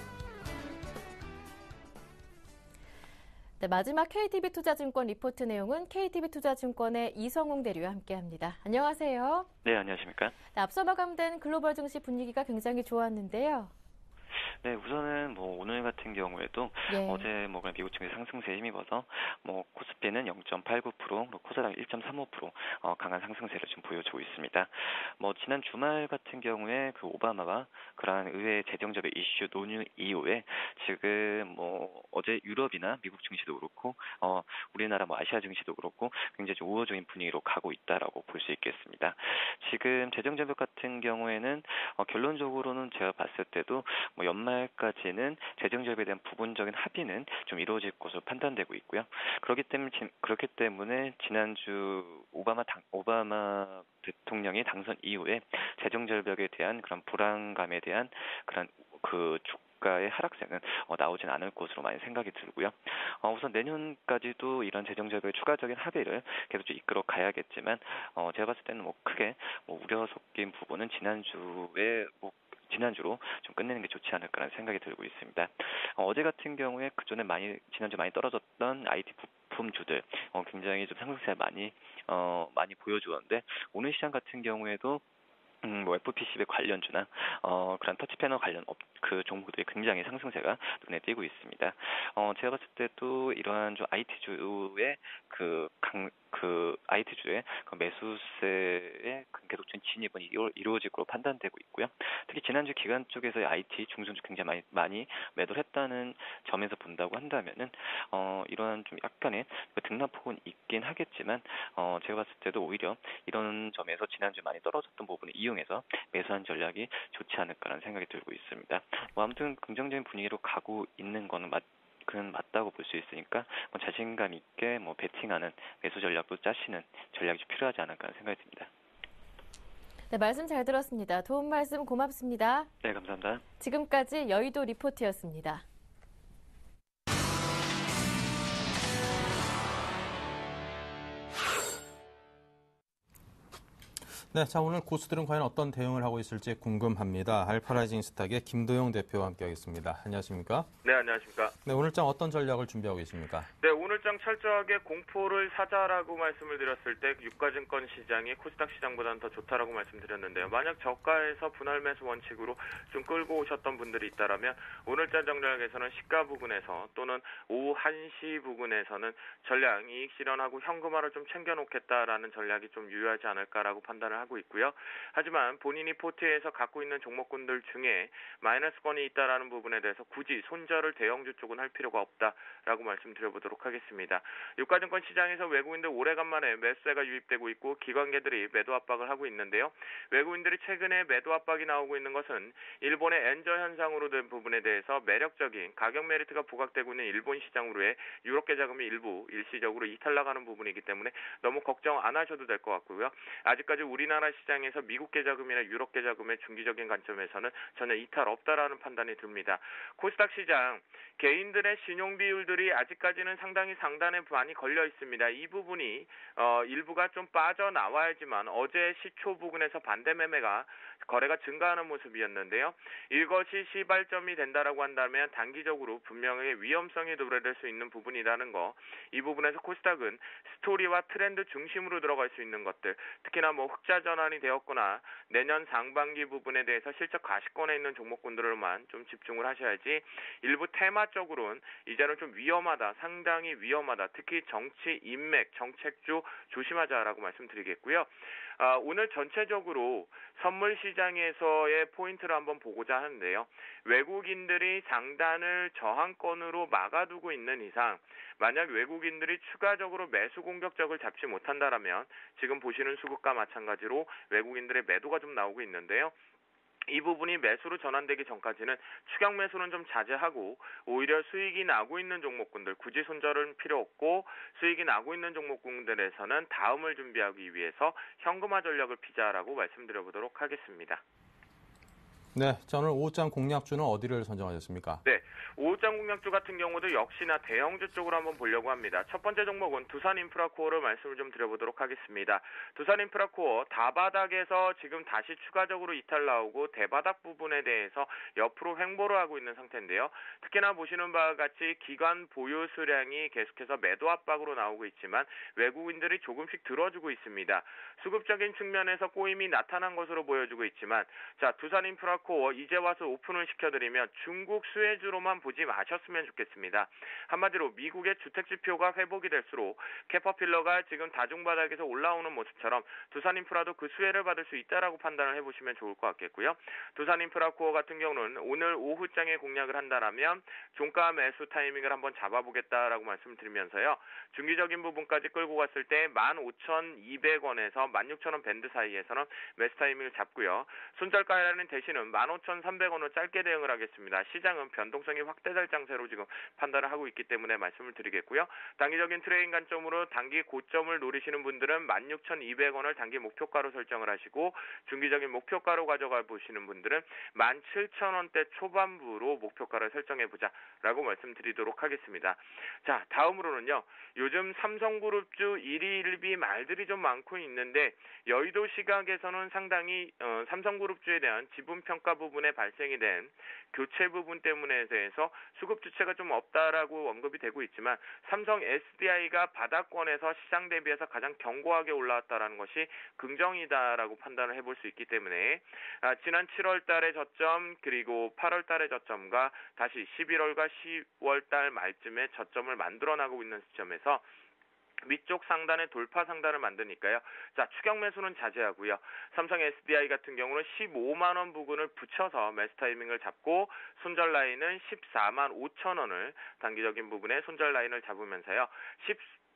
네, 마지막 KTB투자증권 리포트 내용은 KTB투자증권의 이성웅 대리와 함께합니다. 안녕하세요. 네, 안녕하십니까? 네, 앞서 마감된 글로벌 증시 분위기가 굉장히 좋았는데요. 네, 우선은 오늘 같은 경우에도 어제 미국 증시 상승세에 힘입어서 코스피는 0.89%, 코스닥 1.35% 강한 상승세를 지금 보여주고 있습니다. 지난 주말 같은 경우에 그 오바마가 그러한 의회 재정적인 이슈 논의 이후에 지금 어제 유럽이나 미국 증시도 그렇고 우리나라 아시아 증시도 그렇고 굉장히 좀 우호적인 분위기로 가고 있다라고 볼 수 있겠습니다. 지금 재정적벽 같은 경우에는 결론적으로는 제가 봤을 때도 연말까지는 재정적에 대한 부분적인 합의는 좀 이루어질 것으로 판단되고 있고요. 그렇기 때문에 지난주 오바마 대통령이 당선 이후에 재정절벽에 대한 그런 불안감에 대한 그런 그 주가의 하락세는 나오진 않을 것으로 많이 생각이 들고요. 우선 내년까지도 이런 재정절벽의 추가적인 합의를 계속 좀 이끌어 가야겠지만 제가 봤을 때는 크게 우려 섞인 부분은 지난주로 좀 끝내는 게 좋지 않을까라는 생각이 들고 있습니다. 어제 같은 경우에 그전에 지난주 많이 떨어졌던 IT 부품주들 굉장히 좀 상승세 많이 보여주었는데 오늘 시장 같은 경우에도 FPCB 관련주나 그런 터치패널 관련 그 종목들이 굉장히 상승세가 눈에 띄고 있습니다. 제가 봤을 때도 이러한 좀 IT주의 IT주의 매수세에 계속적인 진입은 이루어질 것으로 판단되고 있고요. 특히 지난주 기간 쪽에서 IT 중소주 굉장히 많이 매도를 했다는 점에서 본다고 한다면은 이러한 좀 약간의 등락폭은 있긴 하겠지만 제가 봤을 때도 오히려 이런 점에서 지난주 많이 떨어졌던 부분을 이용해서 매수한 전략이 좋지 않을까라는 생각이 들고 있습니다. 아무튼 긍정적인 분위기로 가고 있는 거는 그건 맞다고 볼 수 있으니까 자신감 있게 배팅하는 매수 전략도 짜시는 전략이 좀 필요하지 않을까 하는 생각이 듭니다. 네, 말씀 잘 들었습니다. 도움 말씀 고맙습니다. 네, 감사합니다. 지금까지 여의도 리포트였습니다. 네, 자 오늘 고수들은 과연 어떤 대응을 하고 있을지 궁금합니다. 알파라이징 스탁의 김도영 대표와 함께하겠습니다. 안녕하십니까? 네, 안녕하십니까? 네, 오늘장 어떤 전략을 준비하고 계십니까? 네, 오늘장 철저하게 공포를 사자라고 말씀을 드렸을 때 유가증권 시장이 코스닥 시장보다는 더 좋다라고 말씀드렸는데요. 만약 저가에서 분할 매수 원칙으로 좀 끌고 오셨던 분들이 있다라면 오늘장 전략에서는 시가 부근에서 또는 오후 1시 부근에서는 전량 이익 실현하고 현금화를 좀 챙겨놓겠다라는 전략이 좀 유효하지 않을까라고 판단을 하고 있고요. 하지만 본인이 포트에서 갖고 있는 종목군들 중에 마이너스권이 있다라는 부분에 대해서 굳이 손절을 대형주 쪽은 할 필요가 없다라고 말씀드려보도록 하겠습니다. 유가증권 시장에서 외국인들 오래간만에 매수세가 유입되고 있고 기관계들이 매도 압박을 하고 있는데요. 외국인들이 최근에 매도 압박이 나오고 있는 것은 일본의 엔저 현상으로 된 부분에 대해서 매력적인 가격 메리트가 부각되고 있는 일본 시장으로의 유럽계 자금이 일부 일시적으로 이탈 나가는 부분이기 때문에 너무 걱정 안 하셔도 될 것 같고요. 아직까지 우리나라 시장에서 미국계 자금이나 유럽계 자금의 중기적인 관점에서는 전혀 이탈 없다라는 판단이 듭니다. 코스닥 시장 개인들의 신용 비율들이 아직까지는 상당히 상단에 많이 걸려 있습니다. 이 부분이 일부가 좀 빠져나와야지만 어제 시초 부근에서 반대 매매가 거래가 증가하는 모습이었는데요. 이것이 시발점이 된다라고 한다면 단기적으로 분명히 위험성이 도래될 수 있는 부분이라는 거. 이 부분에서 코스닥은 스토리와 트렌드 중심으로 들어갈 수 있는 것들, 특히나 뭐 흑자 전환이 되었거나 내년 상반기 부분에 대해서 실적 가시권에 있는 종목군들만 좀 집중을 하셔야지 일부 테마적으로는 이제는 좀 위험하다, 상당히 위험하다. 특히 정치, 인맥, 정책주 조심하자라고 말씀드리겠고요. 오늘 전체적으로 선물 시장에서의 포인트를 한번 보고자 하는데요. 외국인들이 상단을 저항권으로 막아두고 있는 이상 만약 외국인들이 추가적으로 매수 공격적을 잡지 못한다라면 지금 보시는 수급과 마찬가지로 외국인들의 매도가 좀 나오고 있는데요. 이 부분이 매수로 전환되기 전까지는 추격 매수는 좀 자제하고 오히려 수익이 나고 있는 종목군들 굳이 손절은 필요 없고 수익이 나고 있는 종목군들에서는 다음을 준비하기 위해서 현금화 전략을 피자라고 말씀드려보도록 하겠습니다. 네, 자 오늘 오후장 공략주는 어디를 선정하셨습니까? 네, 오후장 공략주 같은 경우도 역시나 대형주 쪽으로 한번 보려고 합니다. 첫 번째 종목은 두산인프라코어를 말씀을 좀 드려보도록 하겠습니다. 두산인프라코어 다바닥에서 지금 다시 추가적으로 이탈 나오고 대바닥 부분에 대해서 옆으로 횡보를 하고 있는 상태인데요. 특히나 보시는 바와 같이 기관 보유 수량이 계속해서 매도 압박으로 나오고 있지만 외국인들이 조금씩 들어주고 있습니다. 수급적인 측면에서 꼬임이 나타난 것으로 보여주고 있지만 자 두산인프라코어 이제 와서 오픈을 시켜드리면 중국 수혜주로만 보지 마셨으면 좋겠습니다. 한마디로 미국의 주택지표가 회복이 될수록 캐터필러가 지금 다중바닥에서 올라오는 모습처럼 두산인프라도 그 수혜를 받을 수 있다라고 판단을 해보시면 좋을 것 같겠고요. 두산인프라코어 같은 경우는 오늘 오후장에 공략을 한다라면 종가 매수 타이밍을 한번 잡아보겠다라고 말씀을 드리면서요. 중기적인 부분까지 끌고 갔을 때 15,200원에서 16,000원 밴드 사이에서는 매수 타이밍을 잡고요. 손절가라는 대신은 15,300원으로 짧게 대응을 하겠습니다. 시장은 변동성이 확대될 장세로 지금 판단을 하고 있기 때문에 말씀을 드리겠고요. 단기적인 트레이딩 관점으로 단기 고점을 노리시는 분들은 16,200원을 단기 목표가로 설정을 하시고 중기적인 목표가로 가져가 보시는 분들은 17,000원대 초반부로 목표가를 설정해보자라고 말씀드리도록 하겠습니다. 자, 다음으로는요. 요즘 삼성그룹주 1위 1비 말들이 좀 많고 있는데 여의도 시각에서는 상당히 삼성그룹주에 대한 지분평가 부분에 발생이 된 교체 부분 때문에 대해서 수급 주체가 좀 없다라고 언급이 되고 있지만 삼성 SDI가 바닥권에서 시장 대비해서 가장 견고하게 올라왔다라는 것이 긍정이다라고 판단을 해볼 수 있기 때문에 지난 7월 달의 저점 그리고 8월 달의 저점과 다시 11월과 10월 달 말쯤에 저점을 만들어나가고 있는 시점에서 위쪽 상단에 돌파 상단을 만드니까요. 자, 추격 매수는 자제하고요. 삼성 SDI 같은 경우는 15만 원 부근을 붙여서 매수 타이밍을 잡고 손절 라인은 14만 5천 원을 단기적인 부분에 손절 라인을 잡으면서요.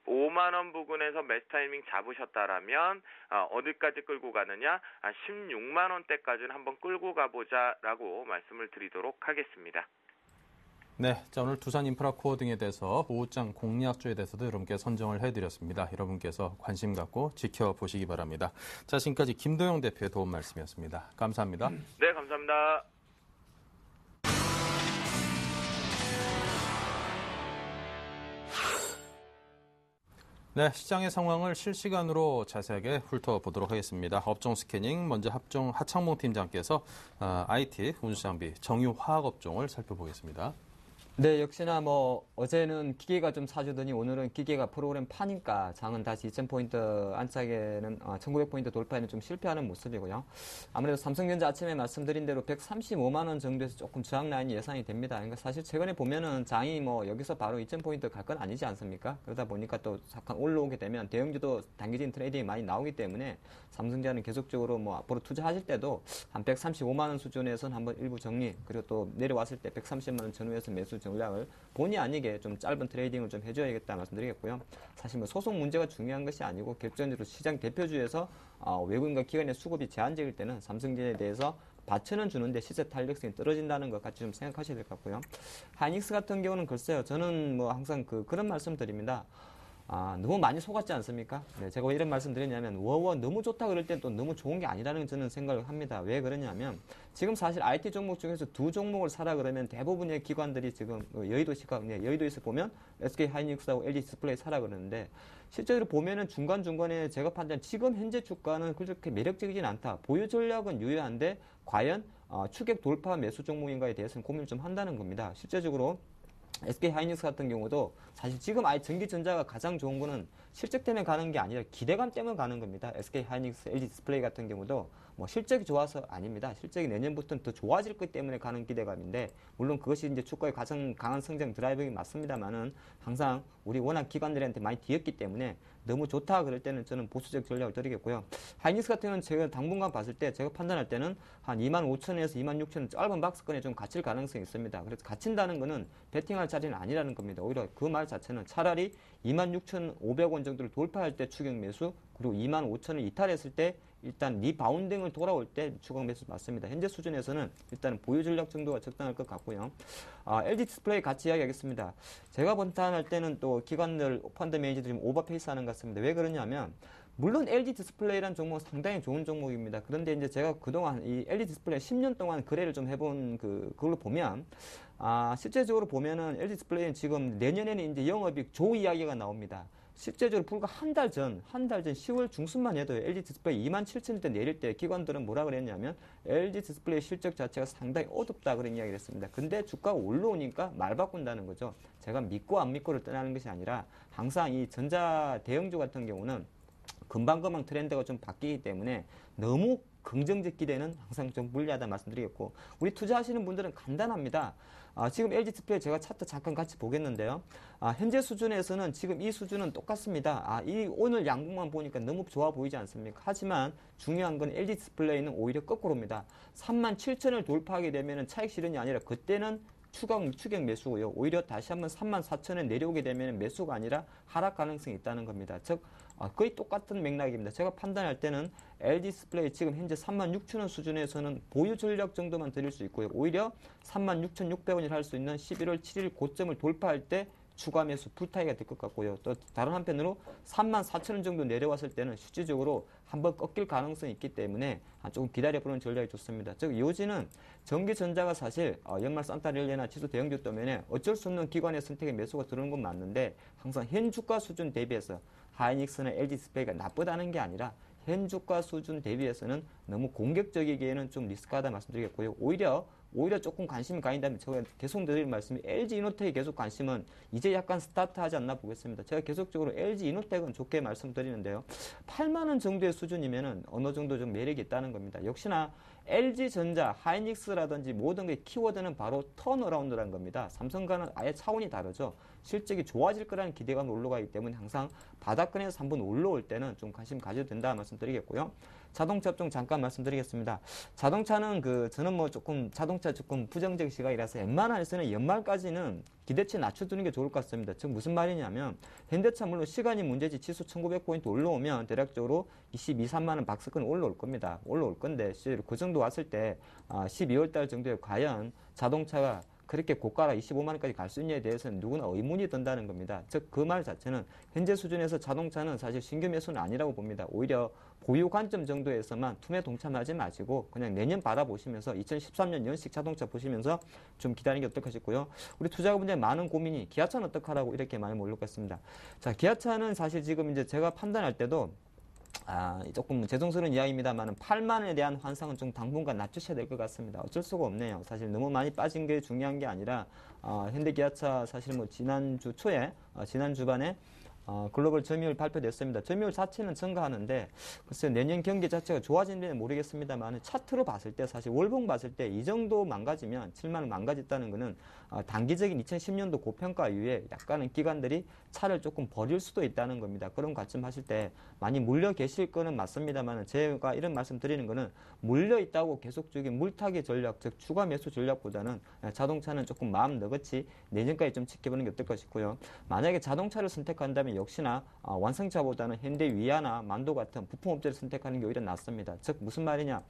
15만 원 부근에서 매수 타이밍 잡으셨다라면 어디까지 끌고 가느냐? 16만 원대까지는 한번 끌고 가보자라고 말씀을 드리도록 하겠습니다. 네, 자 오늘 두산인프라코어 등에 대해서 오후장 공략주에 대해서도 여러분께 선정을 해드렸습니다. 여러분께서 관심 갖고 지켜보시기 바랍니다. 자, 지금까지 김도영 대표의 도움 말씀이었습니다. 감사합니다. 네, 감사합니다. 네, 시장의 상황을 실시간으로 자세하게 훑어보도록 하겠습니다. 업종 스캐닝, 먼저 하창봉 팀장께서 IT, 운수장비, 정유화학업종을 살펴보겠습니다. 네, 역시나 어제는 기계가 좀 사주더니 오늘은 기계가 프로그램 파니까 장은 다시 2000포인트 안착에는 1900포인트 돌파에는 좀 실패하는 모습이고요. 아무래도 삼성전자 아침에 말씀드린 대로 135만 원 정도에서 조금 저항 라인이 예상이 됩니다. 그러니까 사실 최근에 보면은 장이 여기서 바로 2000포인트 갈 건 아니지 않습니까? 그러다 보니까 또 잠깐 올라오게 되면 대형주도 단기적인 트레이딩이 많이 나오기 때문에 삼성전자는 계속적으로 앞으로 투자하실 때도 한 135만 원 수준에서는 한번 일부 정리, 그리고 또 내려왔을 때 130만 원 전후에서 매수 전략을 본의 아니게 좀 짧은 트레이딩을 좀 해줘야겠다 말씀드리겠고요. 사실 소속 문제가 중요한 것이 아니고 결정적으로 시장 대표주에서 외국인과 기관의 수급이 제한적일 때는 삼성전자에 대해서 받쳐는 주는데 시세 탄력성이 떨어진다는 것 같이 좀 생각하셔야 될 것 같고요. 하이닉스 같은 경우는 글쎄요, 저는 항상 그런 말씀 드립니다. 너무 많이 속았지 않습니까? 네, 제가 왜 이런 말씀 드렸냐면, 너무 좋다 그럴 땐 또 너무 좋은 게 아니라는 저는 생각을 합니다. 왜 그러냐면, 지금 사실 IT 종목 중에서 두 종목을 사라 그러면 대부분의 기관들이 지금 여의도에서 보면 SK 하이닉스하고 LG 디스플레이 사라 그러는데, 실제로 보면은 중간중간에 제가 판단 지금 현재 주가는 그렇게 매력적이진 않다. 보유 전략은 유효한데, 과연 추격 돌파 매수 종목인가에 대해서는 고민을 좀 한다는 겁니다. 실제적으로 SK 하이닉스 같은 경우도 사실 지금 아예 전기전자가 가장 좋은 거는 실적 때문에 가는 게 아니라 기대감 때문에 가는 겁니다. SK 하이닉스, LG 디스플레이 같은 경우도 실적이 좋아서 아닙니다. 실적이 내년부터는 더 좋아질 것 때문에 가는 기대감인데, 물론 그것이 이제 주가의 가장 강한 성장 드라이버가 맞습니다만은 항상 우리 워낙 기관들한테 많이 뒤었기 때문에 너무 좋다 그럴 때는 저는 보수적 전략을 드리겠고요. 하이닉스 같은 경우는 제가 당분간 봤을 때 제가 판단할 때는 한 25,000원에서 26,000원 짧은 박스권에 좀 갇힐 가능성이 있습니다. 그래서 갇힌다는 거는 베팅할 자리는 아니라는 겁니다. 오히려 그 말 자체는 차라리 26,500원 정도를 돌파할 때 추격 매수, 그리고 25,000원 이탈했을 때 일단 리바운딩을 돌아올 때 추격 매수 맞습니다. 현재 수준에서는 일단은 보유 전략 정도가 적당할 것 같고요. LG 디스플레이 같이 이야기하겠습니다. 제가 판단할 때는 또 기관들 펀드 매니저들이 좀 오버페이스 하는 것 같습니다. 왜 그러냐면, 물론 LG 디스플레이라는 종목은 상당히 좋은 종목입니다. 그런데 이제 제가 그동안 이 LG 디스플레이 10년 동안 거래를 좀 해본 그걸로 보면, 실제적으로 보면은 LG 디스플레이는 지금 내년에는 이제 영업이익 조 이야기가 나옵니다. 실제적으로 불과 한 달 전 10월 중순만 해도 LG 디스플레이 27,000원대 내릴 때 기관들은 뭐라 그랬냐면 LG 디스플레이 실적 자체가 상당히 어둡다 그런 이야기를 했습니다. 근데 주가가 올라오니까 말 바꾼다는 거죠. 제가 믿고 안 믿고를 떠나는 것이 아니라 항상 이 전자 대형주 같은 경우는 금방금방 트렌드가 좀 바뀌기 때문에 너무 긍정적 기대는 항상 좀 불리하다 말씀드리겠고, 우리 투자하시는 분들은 간단합니다. 지금 LG 디스플레이 제가 차트 잠깐 같이 보겠는데요. 현재 수준에서는 지금 이 수준은 똑같습니다. 이 오늘 양봉만 보니까 너무 좋아 보이지 않습니까? 하지만 중요한 건 LG 디스플레이는 오히려 거꾸로입니다. 37,000원을 돌파하게 되면 차익 실현이 아니라 그때는 추격 매수고요. 오히려 다시 한번 34,000원 내려오게 되면 매수가 아니라 하락 가능성이 있다는 겁니다. 즉 거의 똑같은 맥락입니다. 제가 판단할 때는 LG 디스플레이 지금 현재 36,000원 수준에서는 보유 전략 정도만 드릴 수 있고요. 오히려 36,600원을 할 수 있는 11월 7일 고점을 돌파할 때 추가 매수 풀타이가 될 것 같고요. 또 다른 한편으로 34,000원 정도 내려왔을 때는 실질적으로 한번 꺾일 가능성이 있기 때문에 조금 기다려보는 전략이 좋습니다. 즉 요지는 전기전자가 사실 연말 산타렐레나 지수 대형주 때문에 어쩔 수 없는 기관의 선택에 매수가 들어오는 건 맞는데, 항상 현 주가 수준 대비해서 하이닉스나 LG 디스플레이가 나쁘다는 게 아니라 현 주가 수준 대비해서는 너무 공격적이기에는 좀 리스크하다 말씀드리겠고요. 오히려 조금 관심이 가인다면 제가 계속 드릴 말씀이 LG 이노텍에 계속 관심은 이제 약간 스타트하지 않나 보겠습니다. 제가 계속적으로 LG 이노텍은 좋게 말씀드리는데요. 8만 원 정도의 수준이면은 어느 정도 좀 매력이 있다는 겁니다. 역시나 LG전자, 하이닉스라든지 모든 게 키워드는 바로 턴어라운드라는 겁니다. 삼성과는 아예 차원이 다르죠. 실적이 좋아질 거라는 기대감이 올라가기 때문에 항상 바닥권에서 한번 올라올 때는 좀 관심 가져도 된다 말씀드리겠고요. 자동차 업종 잠깐 말씀드리겠습니다. 자동차는 저는 자동차 조금 부정적 시각이라서 웬만해서는 연말까지는 기대치 낮춰두는 게 좋을 것 같습니다. 즉 무슨 말이냐면, 현대차 물론 시간이 문제지 지수 1900포인트 올라오면 대략적으로 22, 3만 원 박스권 올라올 겁니다. 올라올 건데 실제로 그 정도 왔을 때 12월 달 정도에 과연 자동차가 그렇게 고가라 25만 원까지 갈 수 있냐에 대해서는 누구나 의문이 든다는 겁니다. 즉 그 말 자체는 현재 수준에서 자동차는 사실 신규 매수는 아니라고 봅니다. 오히려 보유 관점 정도에서만 투매 동참하지 마시고 그냥 내년 바라보시면서 2013년 연식 자동차 보시면서 좀 기다리는 게 어떨까 싶고요. 우리 투자자분들 많은 고민이 기아차는 어떡하라고 이렇게 많이 몰렸겠습니다. 자, 기아차는 사실 지금 이제 제가 판단할 때도 조금 죄송스러운 이야기입니다만 8만 원에 대한 환상은 좀 당분간 낮추셔야 될 것 같습니다. 어쩔 수가 없네요. 사실 너무 많이 빠진 게 중요한 게 아니라 현대기아차 사실 뭐 지난주 초에 지난 주반에 글로벌 점유율 발표됐습니다. 점유율 자체는 증가하는데 글쎄요 내년 경기 자체가 좋아진지는 모르겠습니다만 차트로 봤을 때 사실 월봉 봤을 때 이 정도 망가지면 7만 원 망가졌다는 것은 단기적인 2010년도 고평가 이후에 약간은 기관들이 차를 조금 버릴 수도 있다는 겁니다. 그런 관점 하실 때 많이 물려 계실 거는 맞습니다만 제가 이런 말씀 드리는 거는 물려 있다고 계속적인 물타기 전략 즉 추가 매수 전략보다는 자동차는 조금 마음 너긋이 내년까지 좀 지켜보는 게 어떨까 싶고요. 만약에 자동차를 선택한다면 역시나 완성차보다는 현대 위아나 만도 같은 부품업체를 선택하는 게 오히려 낫습니다. 즉 무슨 말이냐.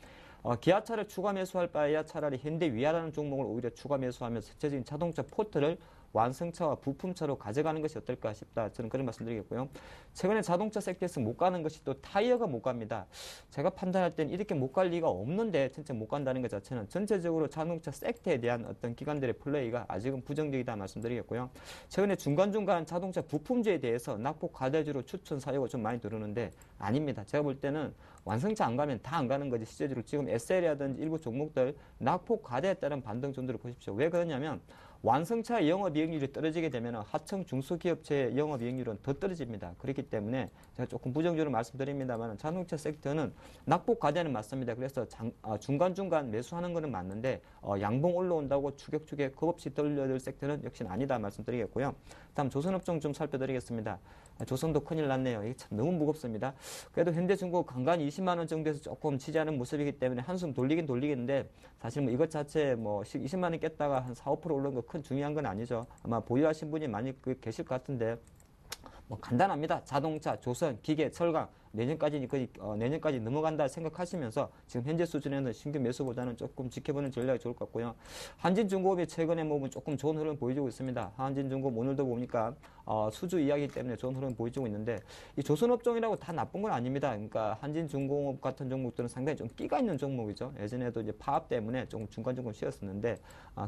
기아차를 추가 매수할 바에야 차라리 현대 위아라는 종목을 오히려 추가 매수하면서 전체적인 자동차 포트를 완성차와 부품차로 가져가는 것이 어떨까 싶다. 저는 그런 말씀 드리겠고요. 최근에 자동차 섹터에서 못 가는 것이 또 타이어가 못 갑니다. 제가 판단할 때는 이렇게 못 갈 리가 없는데 진짜 못 간다는 것 자체는 전체적으로 자동차 섹터에 대한 어떤 기관들의 플레이가 아직은 부정적이다 말씀드리겠고요. 최근에 중간중간 자동차 부품주에 대해서 낙폭 과대주로 추천 사유가 좀 많이 들어오는데 아닙니다. 제가 볼 때는 완성차 안 가면 다 안 가는 거지. 실제로 지금 SL이라든지 일부 종목들 낙폭 과대에 따른 반등 정도를 보십시오. 왜 그러냐면 완성차 영업이익률이 떨어지게 되면 하청 중소기업체의 영업이익률은 더 떨어집니다. 그렇기 때문에 제가 조금 부정적으로 말씀드립니다만 자동차 섹터는 낙폭 과대는 맞습니다. 그래서 중간중간 매수하는 것은 맞는데 양봉 올라온다고 추격추격 겁없이 떨려들 섹터는 역시는 아니다 말씀드리겠고요. 다음 조선업종 좀 살펴드리겠습니다. 조선도 큰일 났네요. 이게 참 너무 무겁습니다. 그래도 현대중공 간간히 20만 원 정도에서 조금 지지하는 모습이기 때문에 한숨 돌리긴 돌리겠는데 사실 뭐 이것 자체 뭐 20만 원 깼다가 한 4~5% 오른 거 큰 중요한 건 아니죠. 아마 보유하신 분이 많이 계실 것 같은데 뭐 간단합니다. 자동차, 조선, 기계, 철강 내년까지 넘어간다 생각하시면서 지금 현재 수준에는 신규 매수보다는 조금 지켜보는 전략이 좋을 것 같고요. 한진중공업이 최근에 보면 조금 좋은 흐름 보여주고 있습니다. 한진중공업 오늘도 보니까 수주 이야기 때문에 좋은 흐름 보여주고 있는데 이 조선업종이라고 다 나쁜 건 아닙니다. 그러니까 한진중공업 같은 종목들은 상당히 좀 끼가 있는 종목이죠. 예전에도 이제 파업 때문에 조금 중간중간 쉬었었는데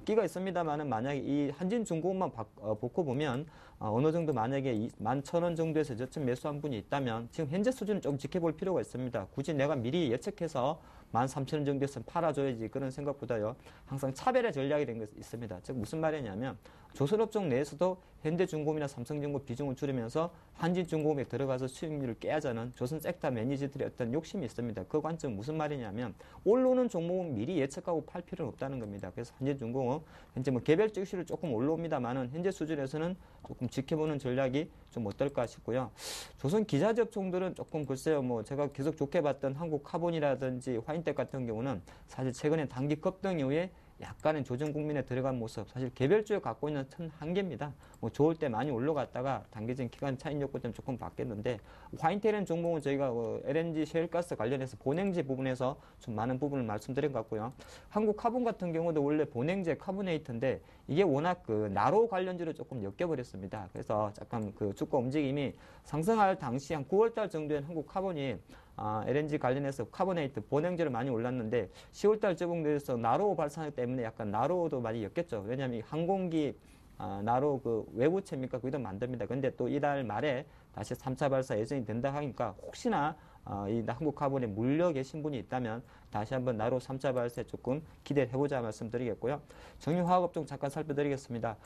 끼가 있습니다만은 만약에 이 한진중공업만 보고 보면 어느 정도 만약에 11,000원 정도에서 저점 매수한 분이 있다면 지금 현재 수준은 좀 지켜볼 필요가 있습니다. 굳이 내가 미리 예측해서 13,000원 정도에서 팔아줘야지 그런 생각보다요. 항상 차별의 전략이 된 것이 있습니다. 즉 무슨 말이냐면 조선업종 내에서도 현대중공업이나 삼성중공업 비중을 줄이면서 한진중공업에 들어가서 수익률을 깨야자는 조선 섹터 매니저들의 어떤 욕심이 있습니다. 그 관점은 무슨 말이냐면 올라오는 종목은 미리 예측하고 팔 필요는 없다는 겁니다. 그래서 한진중공업 현재 뭐 개별적 이슈를 조금 올라옵니다만은 현재 수준에서는 조금 지켜보는 전략이 좀 어떨까 싶고요. 조선 기자재 업종들은 조금 글쎄요, 뭐 제가 계속 좋게 봤던 한국카본이라든지 화인텍 같은 경우는 사실 최근에 단기 급등 이후에 약간은 조정 국면에 들어간 모습, 사실 개별주에 갖고 있는 큰 한계입니다. 뭐 좋을 때 많이 올라갔다가 단기적인 기간 차익 요구 때문에 조금 바뀌었는데 화인텍이라는 종목은 저희가 LNG 셰일가스 관련해서 본행제 부분에서 좀 많은 부분을 말씀드린 것 같고요. 한국카본 같은 경우도 원래 본행제 카보네이트인데 이게 워낙 그 나로 관련주로 조금 엮여버렸습니다. 그래서 잠깐 그 주가 움직임이 상승할 당시 한 9월달 정도엔 한국카본이 LNG 관련해서 카보네이트 본행제로 많이 올랐는데 10월달 적응돼서 나로 발산하기 때문에 약간 나로도 많이 엮였죠. 왜냐하면 항공기 나로 그 외부체입니까? 거기도 만듭니다. 근데 또 이달 말에 다시 3차 발사 예정이 된다 하니까 혹시나 이 한국카본에 물려 계신 분이 있다면 다시 한번 나로 3차 발사에 조금 기대를 해보자 말씀드리겠고요. 정유화학업종 잠깐 살펴드리겠습니다.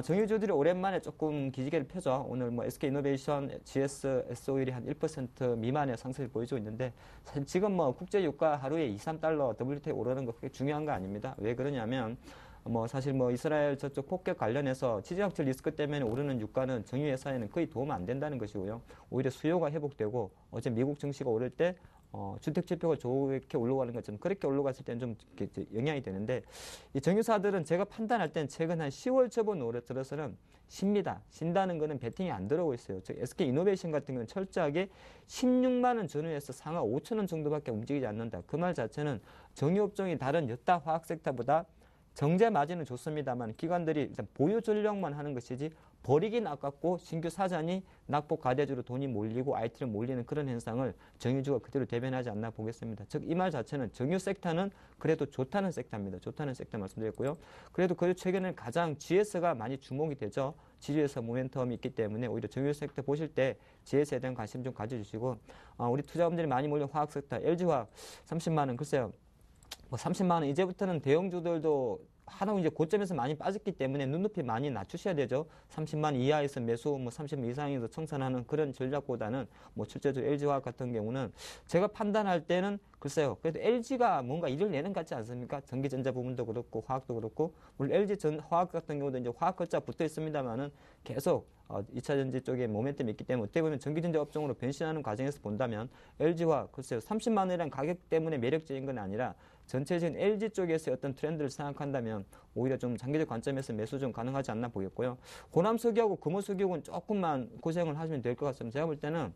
정유주들이 오랜만에 조금 기지개를 펴죠. 오늘 뭐 SK이노베이션, GS, S-오일이 한 1% 미만의 상승을 보여주고 있는데 사실 지금 뭐 국제유가 하루에 2~3달러 WTI 오르는 거 그게 중요한 거 아닙니다. 왜 그러냐면 뭐 사실 뭐 이스라엘 저쪽 폭격 관련해서 지정학적 리스크 때문에 오르는 유가는 정유회사에는 거의 도움 안 된다는 것이고요. 오히려 수요가 회복되고 어제 미국 증시가 오를 때 주택지표가 좋게 올라가는 것처럼 그렇게 올라갔을 때는 좀 영향이 되는데 이 정유사들은 제가 판단할 때는 최근 한 10월 저번 올해 들어서는 쉽니다. 신다는 거는 베팅이 안 들어오고 있어요. 즉 SK이노베이션 같은 경우는 철저하게 16만 원 전후에서 상하 5천 원 정도밖에 움직이지 않는다. 그 말 자체는 정유업종이 다른 여타 화학 섹터보다 정제 마진은 좋습니다만 기관들이 일단 보유 전력만 하는 것이지 버리긴 아깝고 신규 사전이 낙폭 가대주로 돈이 몰리고 IT를 몰리는 그런 현상을 정유주가 그대로 대변하지 않나 보겠습니다. 즉 이 말 자체는 정유 섹터는 그래도 좋다는 섹터입니다. 좋다는 섹터 말씀드렸고요. 그래도 최근에 가장 GS가 많이 주목이 되죠. 지지에서 모멘텀이 있기 때문에 오히려 정유 섹터 보실 때 GS에 대한 관심 좀 가져주시고 우리 투자자분들이 많이 몰린 화학 섹터 LG화학 30만 원 글쎄요. 뭐 30만 원 이제부터는 대형주들도 하나 이제 고점에서 많이 빠졌기 때문에 눈높이 많이 낮추셔야 되죠. 30만 원 이하에서 매수, 뭐 30만 이상에서 청산하는 그런 전략보다는 뭐 실제적으로 LG화학 같은 경우는 제가 판단할 때는 글쎄요. 그래도 LG가 뭔가 일을 내는 것 같지 않습니까? 전기전자 부분도 그렇고 화학도 그렇고 물론 LG 화학 같은 경우도 이제 화학 글자 붙어 있습니다만은 계속 2차 전지 쪽에 모멘텀이 있기 때문에 어떻게 보면 전기전자 업종으로 변신하는 과정에서 본다면 LG화학 글쎄요. 30만 원이라는 가격 때문에 매력적인 건 아니라 전체적인 LG 쪽에서의 어떤 트렌드를 생각한다면 오히려 좀 장기적 관점에서 매수 좀 가능하지 않나 보겠고요. 호남석유하고 금호석유는 조금만 고생을 하시면 될 것 같습니다. 제가 볼 때는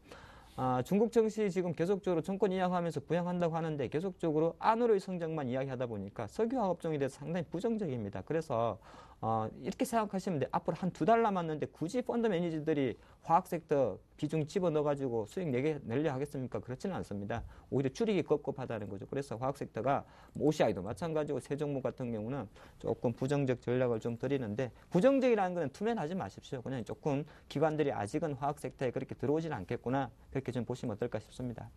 중국 증시 지금 계속적으로 정권 이양하면서 부양한다고 하는데 계속적으로 안으로의 성장만 이야기하다 보니까 석유화학 업종에 대해서 상당히 부정적입니다. 그래서 이렇게 생각하시면 돼. 앞으로 한 2달 남았는데 굳이 펀드 매니저들이 화학 섹터 비중 집어넣어가지고 수익 내려 하겠습니까? 그렇지는 않습니다. 오히려 줄이기 급급하다는 거죠. 그래서 화학 섹터가 OCI도 마찬가지고 세 종목 같은 경우는 조금 부정적 전략을 좀 드리는데 부정적이라는 건 투맨하지 마십시오. 그냥 조금 기관들이 아직은 화학 섹터에 그렇게 들어오지는 않겠구나. 그렇게 좀 보시면 어떨까 싶습니다.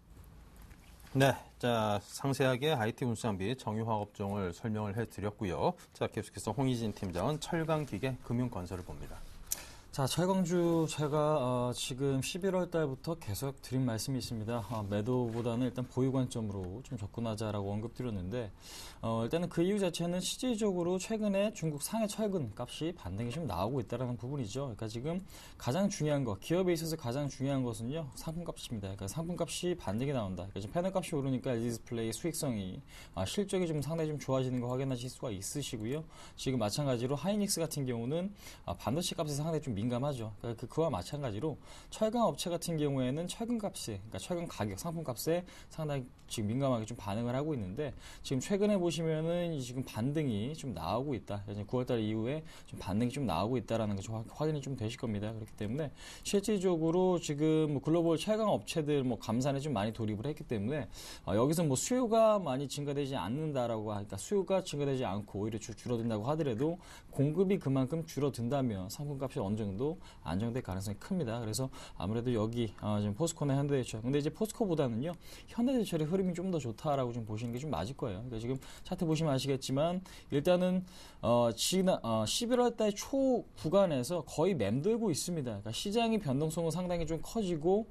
네, 자 상세하게 IT 운수장비 정유화학 업종을 설명을 해드렸고요. 자 계속해서 홍희진 팀장은 철강기계 금융건설을 봅니다. 자, 철강주 제가 지금 11월 달부터 계속 드린 말씀이 있습니다. 매도보다는 일단 보유 관점으로 좀 접근하자라고 언급드렸는데 일단은 그 이유 자체는 실질적으로 최근에 중국 상해 철근 값이 반등이 좀 나오고 있다는 부분이죠. 그러니까 지금 가장 중요한 거, 기업에 있어서 가장 중요한 것은요, 상품값입니다. 그러니까 상품값이 반등이 나온다. 그러니까 지금 패널값이 오르니까 LG 디스플레이 수익성이 실적이 좀 상당히 좀 좋아지는 거 확인하실 수가 있으시고요. 지금 마찬가지로 하이닉스 같은 경우는 반도체 값에 상당히 좀 민감하죠. 그러니까 그와 마찬가지로 철강 업체 같은 경우에는 철근 값이, 그러니까 철근 가격, 상품 값에 상당히 지금 민감하게 좀 반응을 하고 있는데 지금 최근에 보시면은 지금 반등이 좀 나오고 있다. 9월달 이후에 좀 반등이 좀 나오고 있다라는 게 좀 확인이 좀 되실 겁니다. 그렇기 때문에 실질적으로 지금 뭐 글로벌 철강 업체들 뭐 감산에 좀 많이 돌입을 했기 때문에 여기서 뭐 수요가 많이 증가되지 않는다라고 하니까 수요가 증가되지 않고 오히려 줄어든다고 하더라도 공급이 그만큼 줄어든다면 상품값이 어느 정도 안정될 가능성이 큽니다. 그래서 아무래도 여기 지금 포스코나 현대제철, 근데 이제 포스코보다는요 현대제철의 흐름이 좀 더 좋다라고 좀 보시는 게 좀 맞을 거예요. 그러니까 지금 차트 보시면 아시겠지만 일단은 지난 11월달 초 구간에서 거의 맴돌고 있습니다. 그러니까 시장의 변동성은 상당히 좀 커지고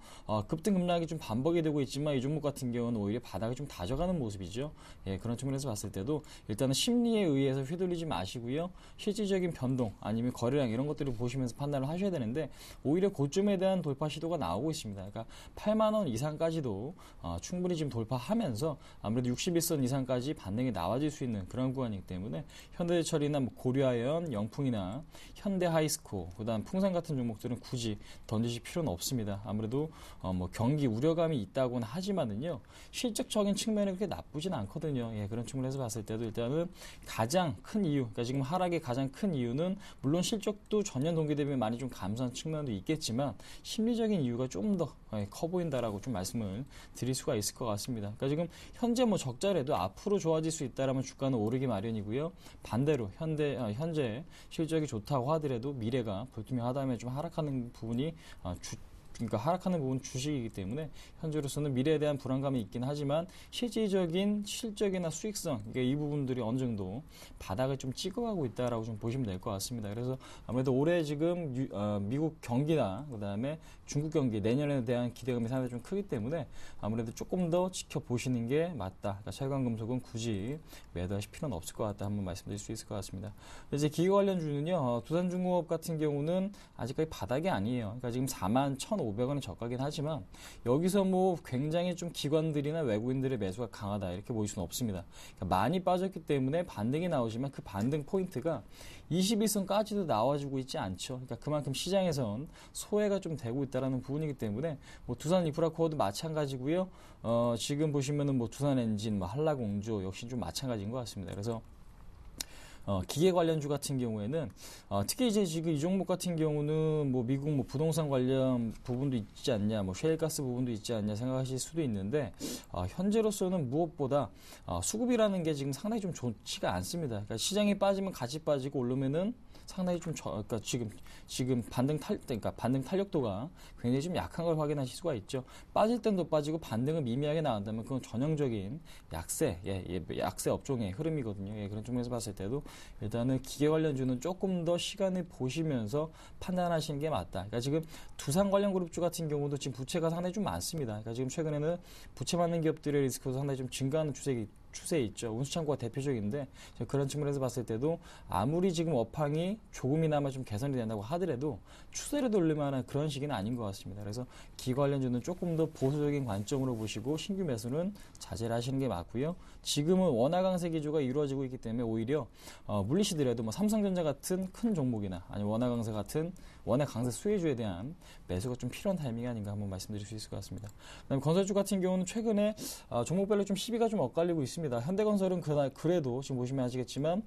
급등 급락이 좀 반복이 되고 있지만 이 종목 같은 경우는 오히려 바닥을 좀 다져가는 모습이죠. 예, 그런 측면에서 봤을 때도 일단은 심리에 의해서 휘둘리지 마시고요. 실질적인 변동 아니면 거래량 이런 것들을 보시면서 판단을 하셔야 되는데 오히려 고점에 대한 돌파 시도가 나오고 있습니다. 그러니까 8만 원 이상까지도 충분히 지금 돌파하면서 아무래도 61선 이상까지 반등이 나와질 수 있는 그런 구간이기 때문에 현대제철이나 뭐 고려아연, 영풍이나 현대하이스코, 그다음 풍산 같은 종목들은 굳이 던지실 필요는 없습니다. 아무래도 뭐 경기 우려감이 있다고는 하지만은요 실적적인 측면이 그렇게 나쁘진 않거든요. 예, 그런 측면에서 봤을 때도 일단은 가장 큰 이유, 그러니까 지금 하락의 가장 큰 이유는 물론 실적도 전년 동기 대비 많이 좀 감소한 측면도 있겠지만 심리적인 이유가 좀 더 커 보인다라고 좀 말씀을 드릴 수가 있을 것 같습니다. 그러니까 지금 현재 뭐 적자라도 앞으로 좋아질 수 있다라면 주가는 오르기 마련이고요. 반대로 현재 실적이 좋다고 하더라도 미래가 불투명하다면 좀 하락하는 부분이 그러니까 하락하는 부분 주식이기 때문에 현재로서는 미래에 대한 불안감이 있긴 하지만 실질적인 실적이나 수익성, 그러니까 이 부분들이 어느 정도 바닥을 좀 찍어가고 있다라고 좀 보시면 될 것 같습니다. 그래서 아무래도 올해 지금 미국 경기나 그다음에 중국 경기 내년에 대한 기대감이 상당히 좀 크기 때문에 아무래도 조금 더 지켜보시는 게 맞다. 그러니까 철강금속은 굳이 매도하실 필요는 없을 것 같다. 한번 말씀드릴 수 있을 것 같습니다. 이제 기계 관련주는요, 두산중공업 같은 경우는 아직까지 바닥이 아니에요. 그러니까 지금 41,500원에 저가긴 하지만 여기서 뭐 굉장히 좀 기관들이나 외국인들의 매수가 강하다 이렇게 보일 수는 없습니다. 그러니까 많이 빠졌기 때문에 반등이 나오지만 그 반등 포인트가 21선까지도 나와주고 있지 않죠. 그러니까 그만큼 시장에선 소외가 좀 되고 있다라는 부분이기 때문에 뭐 두산 인프라코어도 마찬가지고요. 지금 보시면은 뭐 두산 엔진, 뭐 한라공조 역시 좀 마찬가지인 것 같습니다. 그래서 기계 관련주 같은 경우에는 특히 이제 지금 이 종목 같은 경우는 뭐 미국 뭐 부동산 관련 부분도 있지 않냐, 뭐 셰일가스 부분도 있지 않냐 생각하실 수도 있는데 현재로서는 무엇보다 수급이라는 게 지금 상당히 좀 좋지가 않습니다. 그러니까 시장이 빠지면 같이 빠지고 오르면은 상당히 좀 그러니까 지금 반등 탄력도가 굉장히 좀 약한 걸 확인하실 수가 있죠. 빠질 땐도 빠지고 반등은 미미하게 나온다면 그건 전형적인 약세 업종의 흐름이거든요. 그런 쪽에서 봤을 때도 일단은 기계 관련주는 조금 더 시간을 보시면서 판단하시는 게 맞다. 그러니까 지금 두산 관련 그룹주 같은 경우도 지금 부채가 상당히 좀 많습니다. 그러니까 지금 최근에는 부채 많은 기업들의 리스크도 상당히 좀 증가하는 추세에 있죠. 운수창고가 대표적인데 그런 측면에서 봤을 때도 아무리 지금 업황이 조금이나마 좀 개선이 된다고 하더라도 추세를 돌릴 만한 그런 시기는 아닌 것 같습니다. 그래서 기계 관련주는 조금 더 보수적인 관점으로 보시고 신규 매수는 자제를 하시는 게 맞고요. 지금은 원화 강세 기조가 이루어지고 있기 때문에 오히려 물리시더라도 뭐 삼성전자 같은 큰 종목이나 아니면 원화 강세 같은 원화 강세 수혜주에 대한 매수가 좀 필요한 타이밍이 아닌가 한번 말씀드릴 수 있을 것 같습니다. 그다음에 건설주 같은 경우는 최근에 종목별로 좀 시비가 좀 엇갈리고 있습니다. 현대건설은 그래도 지금 보시면 아시겠지만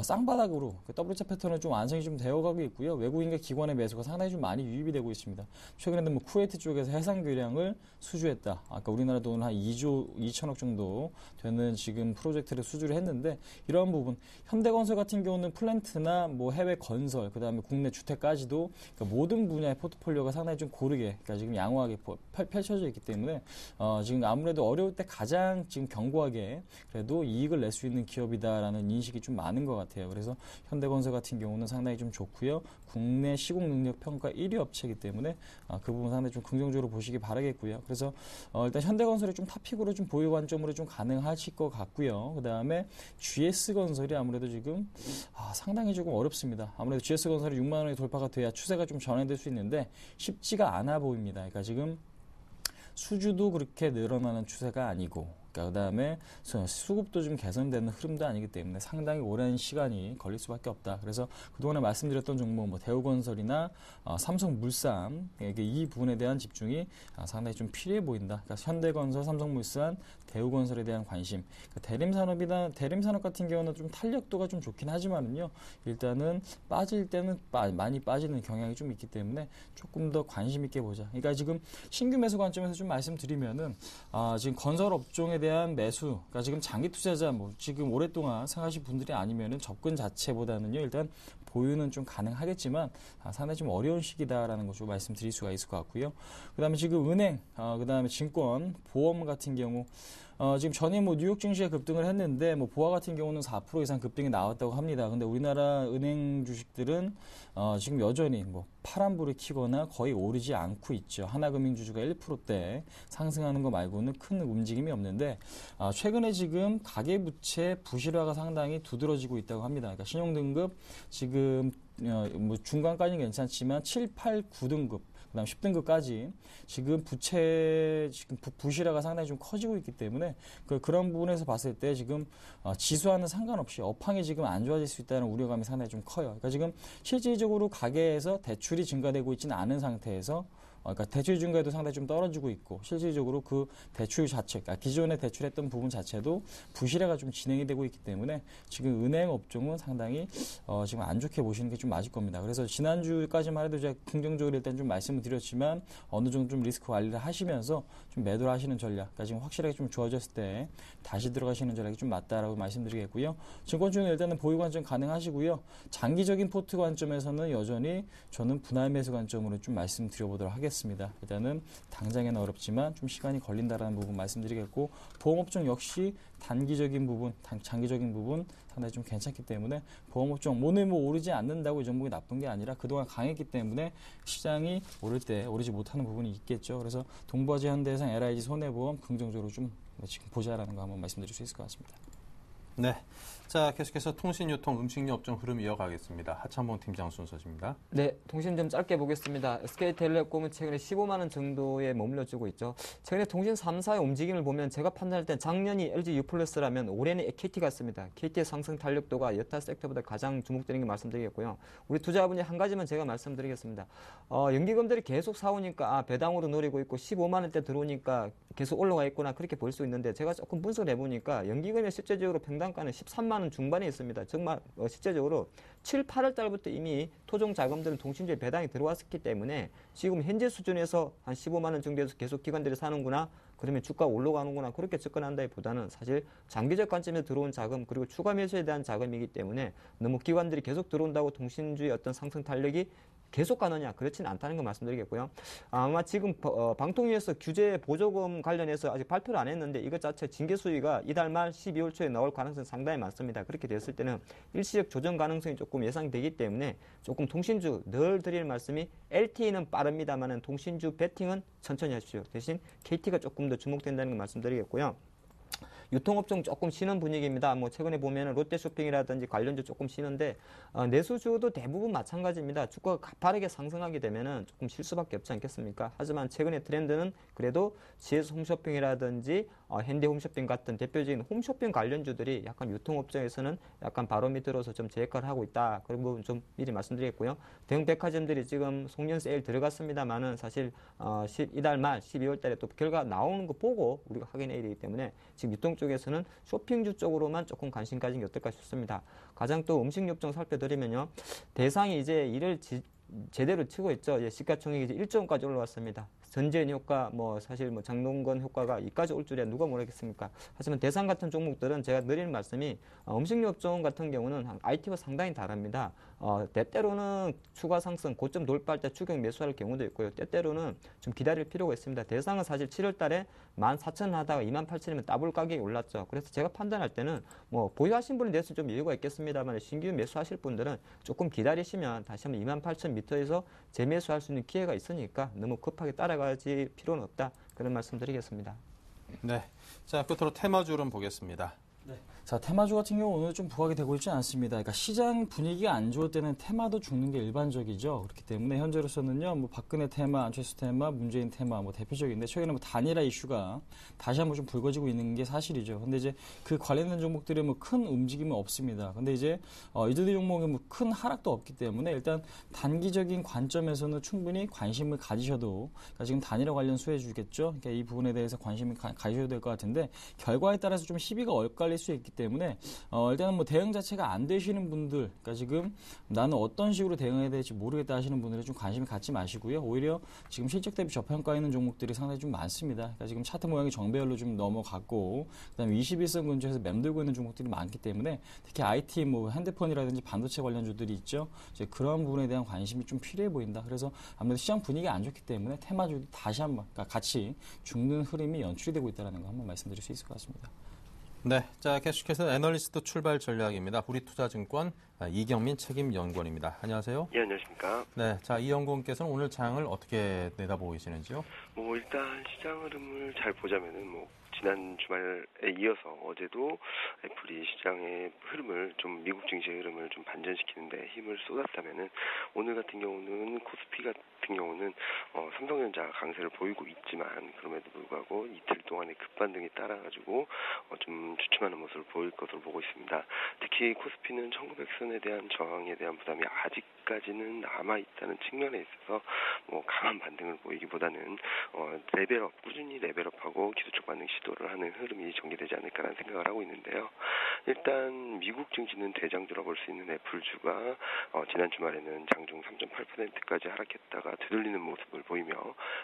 쌍바닥으로 W자 패턴은 좀 완성이 좀 되어가고 있고요. 외국인과 기관의 매수가 상당히 좀 많이 유입이 되고 있습니다. 최근에는 뭐 쿠웨이트 쪽에서 해상 교량을 수주했다. 아까 우리나라 돈 한 2조 2천억 정도 되는 지금 프로젝트를 수주를 했는데 이런 부분 현대건설 같은 경우는 플랜트나 뭐 해외 건설 그다음에 국내 주택까지도 그러니까 모든 분야의 포트폴리오가 상당히 좀 고르게 그러니까 지금 양호하게 펼쳐져 있기 때문에 지금 아무래도 어려울 때 가장 지금 견고하게 그래도 이익을 낼 수 있는 기업이다라는 인식이 좀 많은 것 같아요. 그래서 현대건설 같은 경우는 상당히 좀 좋고요. 국내 시공 능력 평가 1위 업체이기 때문에 그 부분 상당히 좀 긍정적으로 보시기 바라겠고요. 그래서 일단 현대건설이 좀 탑픽으로 좀 보유 관점으로 좀 가능하실 것 같고요. 그 다음에 GS건설이 아무래도 지금 상당히 조금 어렵습니다. 아무래도 GS건설이 6만 원이 돌파가 돼야 추세가 좀 전환될 수 있는데 쉽지가 않아 보입니다. 그러니까 지금 수주도 그렇게 늘어나는 추세가 아니고 그다음에 수급도 좀 개선되는 흐름도 아니기 때문에 상당히 오랜 시간이 걸릴 수밖에 없다. 그래서 그동안에 말씀드렸던 종목 뭐 대우건설이나 삼성물산 이 부분에 대한 집중이 상당히 좀 필요해 보인다. 그러니까 현대건설, 삼성물산, 대우건설에 대한 관심. 그러니까 대림산업 같은 경우는 좀 탄력도가 좀 좋긴 하지만은요. 일단은 빠질 때는 많이 빠지는 경향이 좀 있기 때문에 조금 더 관심 있게 보자. 그러니까 지금 신규 매수 관점에서 좀 말씀드리면은 지금 건설 업종에 대한 매수, 그러니까 지금 장기 투자자 뭐 지금 오랫동안 생각하신 분들이 아니면은 접근 자체보다는요 일단 보유는 좀 가능하겠지만 상당히 좀 어려운 시기다라는 것을 말씀드릴 수가 있을 것 같고요. 그다음에 지금 은행, 그다음에 증권, 보험 같은 경우 지금 전에 뭐 뉴욕 증시가 급등을 했는데 뭐 보아 같은 경우는 4% 이상 급등이 나왔다고 합니다. 근데 우리나라 은행 주식들은 지금 여전히 뭐 파란불을 켜거나 거의 오르지 않고 있죠. 하나금융주주가 1%대 상승하는 거 말고는 큰 움직임이 없는데 최근에 지금 가계부채 부실화가 상당히 두드러지고 있다고 합니다. 그러니까 신용등급 지금 뭐 중간까지는 괜찮지만 7, 8, 9등급 그다음 10등급까지 지금 부실화가 상당히 좀 커지고 있기 때문에 그런 부분에서 봤을 때 지금 지수와는 상관없이 업황이 지금 안 좋아질 수 있다는 우려감이 상당히 좀 커요. 그러니까 지금 실질적으로 가계에서 대출이 증가되고 있지는 않은 상태에서 그러니까 대출 증가도 상당히 좀 떨어지고 있고 실질적으로 그 대출 자체, 그러니까 기존에 대출했던 부분 자체도 부실화가 좀 진행이 되고 있기 때문에 지금 은행 업종은 상당히 지금 안 좋게 보시는 게 좀 맞을 겁니다. 그래서 지난주까지만 해도 제가 긍정적으로 일단 좀 말씀을 드렸지만 어느 정도 좀 리스크 관리를 하시면서 좀 매도를 하시는 전략, 그러니까 지금 확실하게 좀 좋아졌을 때 다시 들어가시는 전략이 좀 맞다라고 말씀드리겠고요. 증권주는 일단은 보유 관점 가능하시고요. 장기적인 포트 관점에서는 여전히 저는 분할 매수 관점으로 좀 말씀드려보도록 하겠습니다. 일단은 당장에는 어렵지만 좀 시간이 걸린다라는 부분 말씀드리겠고 보험업종 역시 단기적인 부분, 장기적인 부분 상당히 좀 괜찮기 때문에 보험업종 오늘 뭐 오르지 않는다고 이 종목이 나쁜 게 아니라 그동안 강했기 때문에 시장이 오를 때 오르지 못하는 부분이 있겠죠. 그래서 동부화재, 현대해상, LIG, 손해보험 긍정적으로 좀 지금 보자라는 거 한번 말씀드릴 수 있을 것 같습니다. 네. 자, 계속해서 통신유통, 음식료 업종 흐름 이어가겠습니다. 하찬봉 팀장 순서입니다. 네, 통신 좀 짧게 보겠습니다. SK텔레콤은 최근에 15만 원 정도에 머물러주고 있죠. 최근에 통신 3사의 움직임을 보면 제가 판단할 때 작년이 LG U+라면 올해는 KT 같습니다. KT의 상승 탄력도가 여타 섹터보다 가장 주목되는 게 말씀드리겠고요. 우리 투자분이 한 가지만 제가 말씀드리겠습니다. 연기금들이 계속 사오니까 배당으로 노리고 있고 15만 원대 들어오니까 계속 올라가 있구나 그렇게 볼 수 있는데 제가 조금 분석을 해보니까 연기금의 실제적으로 평단가는 13만 원 중반에 있습니다. 정말 실제적으로 7, 8월 달부터 이미 토종 자금들은 통신주에 배당이 들어왔었기 때문에 지금 현재 수준에서 한 15만 원 정도에서 계속 기관들이 사는구나, 그러면 주가 올라가는구나, 그렇게 접근한다기보다는 사실 장기적 관점에서 들어온 자금 그리고 추가 매수에 대한 자금이기 때문에 너무 기관들이 계속 들어온다고 통신주의 어떤 상승 탄력이 계속 가느냐, 그렇지는 않다는 거 말씀드리겠고요. 아마 지금 방통위에서 규제 보조금 관련해서 아직 발표를 안 했는데 이것 자체 징계 수위가 이달 말 12월 초에 나올 가능성이 상당히 많습니다. 그렇게 됐을 때는 일시적 조정 가능성이 조금 예상되기 때문에 조금 통신주 늘 드릴 말씀이 LTE는 빠릅니다만 통신주 배팅은 천천히 하십시오. 대신 KT가 조금 더 주목된다는 거 말씀드리겠고요. 유통업종 조금 쉬는 분위기입니다. 뭐 최근에 보면 롯데쇼핑이라든지 관련주 조금 쉬는데 내수주도 대부분 마찬가지입니다. 주가가 가파르게 상승하게 되면은 조금 쉴 수밖에 없지 않겠습니까? 하지만 최근의 트렌드는 그래도 GS 홈쇼핑이라든지 현대홈쇼핑 같은 대표적인 홈쇼핑 관련주들이 약간 유통업종에서는 약간 바로미터로서 좀 재해가를 하고 있다. 그런 부분 좀 미리 말씀드리겠고요. 대형 백화점들이 지금 송년 세일 들어갔습니다만은 사실 이달 말 12월 달에 또 결과 나오는 거 보고 우리가 확인해야 되기 때문에 지금 유통 쪽에서는 쇼핑주 쪽으로만 조금 관심 가진 게 어떨까 싶습니다. 가장 또 음식료종 살펴드리면요. 대상이 이제 이를 제대로 치고 있죠. 시가총액이 이제 1조 원까지 올라왔습니다. 전재현 효과, 사실 장동건 효과가 이까지 올 줄이야 누가 모르겠습니까? 하지만 대상 같은 종목들은 제가 드리는 말씀이 음식료 업종 같은 경우는 IT와 상당히 다릅니다. 때때로는 추가 상승, 고점 돌파할 때 추격 매수할 경우도 있고요. 때때로는 좀 기다릴 필요가 있습니다. 대상은 사실 7월 달에 14,000원 하다가 28,000원이면 더블 가격이 올랐죠. 그래서 제가 판단할 때는 보유하신 분에 대해서 좀 여유가 있겠습니다만 신규 매수하실 분들은 조금 기다리시면 다시 한번 28,000m에서 재매수할 수 있는 기회가 있으니까 너무 급하게 따라가지 필요는 없다. 그런 말씀 드리겠습니다. 네. 자, 끝으로 테마주를 보겠습니다. 네. 자, 테마주 같은 경우 오늘 좀 부각이 되고 있지 않습니다. 그러니까 시장 분위기가 안 좋을 때는 테마도 죽는 게 일반적이죠. 그렇기 때문에 현재로서는요, 박근혜 테마, 안철수 테마, 문재인 테마 대표적인데 최근에 단일화 이슈가 다시 한번 좀 불거지고 있는 게 사실이죠. 근데 이제 그 관련된 종목들이 큰 움직임은 없습니다. 근데 이제 이들의 종목이 큰 하락도 없기 때문에 일단 단기적인 관점에서는 충분히 관심을 가지셔도, 그러니까 지금 단일화 관련 수혜주겠죠. 그러니까 이 부분에 대해서 관심을 가지셔도 될 것 같은데 결과에 따라서 좀 시비가 엇갈릴 수 있기 때문에 일단은 대응 자체가 안 되시는 분들, 그러니까 지금 나는 어떤 식으로 대응해야 될지 모르겠다 하시는 분들은 좀 관심을 갖지 마시고요. 오히려 지금 실적 대비 저평가 있는 종목들이 상당히 좀 많습니다. 그러니까 지금 차트 모양이 정배열로 좀 넘어갔고, 그다음에 21선 근처에서 맴돌고 있는 종목들이 많기 때문에 특히 IT, 핸드폰이라든지 반도체 관련주들이 있죠. 이제 그런 부분에 대한 관심이 좀 필요해 보인다. 그래서 아무래도 시장 분위기가 안 좋기 때문에 테마주도 다시 한번 같이 죽는 흐름이 연출이 되고 있다는 거 한번 말씀드릴 수 있을 것 같습니다. 네, 자 계속해서 애널리스트 출발 전략입니다. 우리투자증권 이경민 책임연구원입니다. 안녕하세요. 예, 안녕하십니까. 네, 자 이 연구원께서는 오늘 장을 어떻게 내다보고 계시는지요? 일단 시장 흐름을 잘 보자면은 지난 주말에 이어서 어제도 애플이 시장의 흐름을 좀 미국 증시의 흐름을 좀 반전시키는데 힘을 쏟았다면은 오늘 같은 경우는 코스피 같은 경우는 삼성전자 강세를 보이고 있지만 그럼에도 불구하고 이틀 동안의 급반등이 따라가지고 좀 주춤하는 모습을 보일 것으로 보고 있습니다. 특히 코스피는 1900선에 대한 저항에 대한 부담이 아직까지는 남아있다는 측면에 있어서 강한 반등을 보이기보다는 꾸준히 레벨업하고 기술적 반등 시도를 하는 흐름이 전개되지 않을까라는 생각을 하고 있는데요. 일단 미국 증시는 대장주라고 볼 수 있는 애플주가 지난 주말에는 장중 3.8%까지 하락했다가 되돌리는 모습을 보이며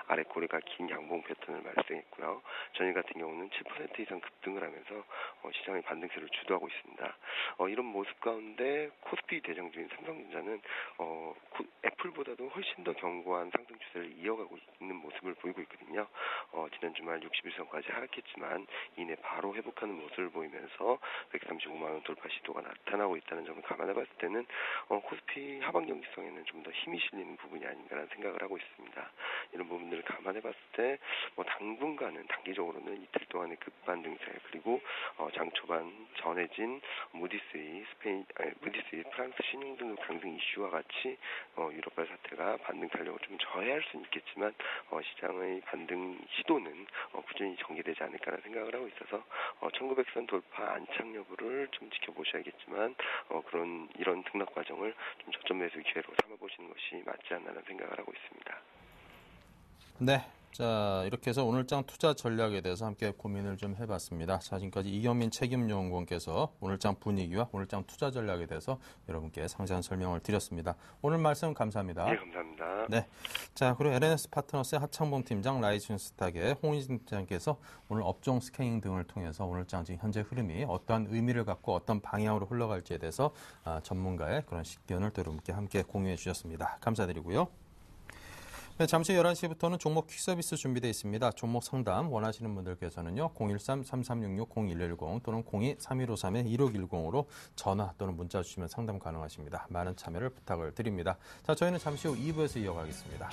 아래 꼬리가 긴 양봉 패턴을 발생했고요. 전일 같은 경우는 7% 이상 급등을 하면서 시장의 반등세를 주도하고 있습니다. 이런 모습 가운데 코스피 대장주인 삼성전자는 애플보다도 훨씬 더 견고한 상승 추세를 이어가고 있는 모습을 보이고 있거든요. 지난 주말 61선까지 하락했지만 이내 바로 회복하는 모습을 보이면서 135만 원 돌파 시도가 나타나고 있다는 점을 감안해 봤을 때는 코스피 하방 경직성에는 좀 더 힘이 실리는 부분이 아닌가라는 생각을 하고 있습니다. 이런 부분들을 감안해 봤을 때 당분간은 단기적으로는 이틀 동안의 급반등세 그리고 장 초반 전해진 무디스의 프랑스 신용등급 강등 이슈와 같이 유럽발 사태가 반등 탄력을 좀 저해할 수는 있겠지만 시장의 반등 시도는 꾸준히 전개되지 않을까라는 생각을 하고 있어서 1900선 돌파 안착 여부를 좀 지켜보셔야겠지만 이런 등락 과정을 좀 저점 매수 기회로 삼아보시는 것이 맞지 않나라는 생각을 하고 있습니다. 네, 자, 이렇게 해서 오늘장 투자 전략에 대해서 함께 고민을 좀 해봤습니다. 자, 지금까지 이경민 책임연구원께서 오늘장 분위기와 오늘장 투자 전략에 대해서 여러분께 상세한 설명을 드렸습니다. 오늘 말씀 감사합니다. 네, 감사합니다. 네. 자, 그리고 LNS 파트너스의 하창봉 팀장, 라이춘스탁의 홍희진 팀장께서 오늘 업종 스캐닝 등을 통해서 오늘장 지금 현재 흐름이 어떠한 의미를 갖고 어떤 방향으로 흘러갈지에 대해서 전문가의 그런 식견을 여러분께 함께 공유해 주셨습니다. 감사드리고요. 네, 잠시 11시부터는 종목 퀵서비스 준비되어 있습니다. 종목 상담 원하시는 분들께서는요. 013-3366-0110 또는 02-3153-1610으로 전화 또는 문자 주시면 상담 가능하십니다. 많은 참여를 부탁을 드립니다. 자, 저희는 잠시 후 2부에서 이어가겠습니다.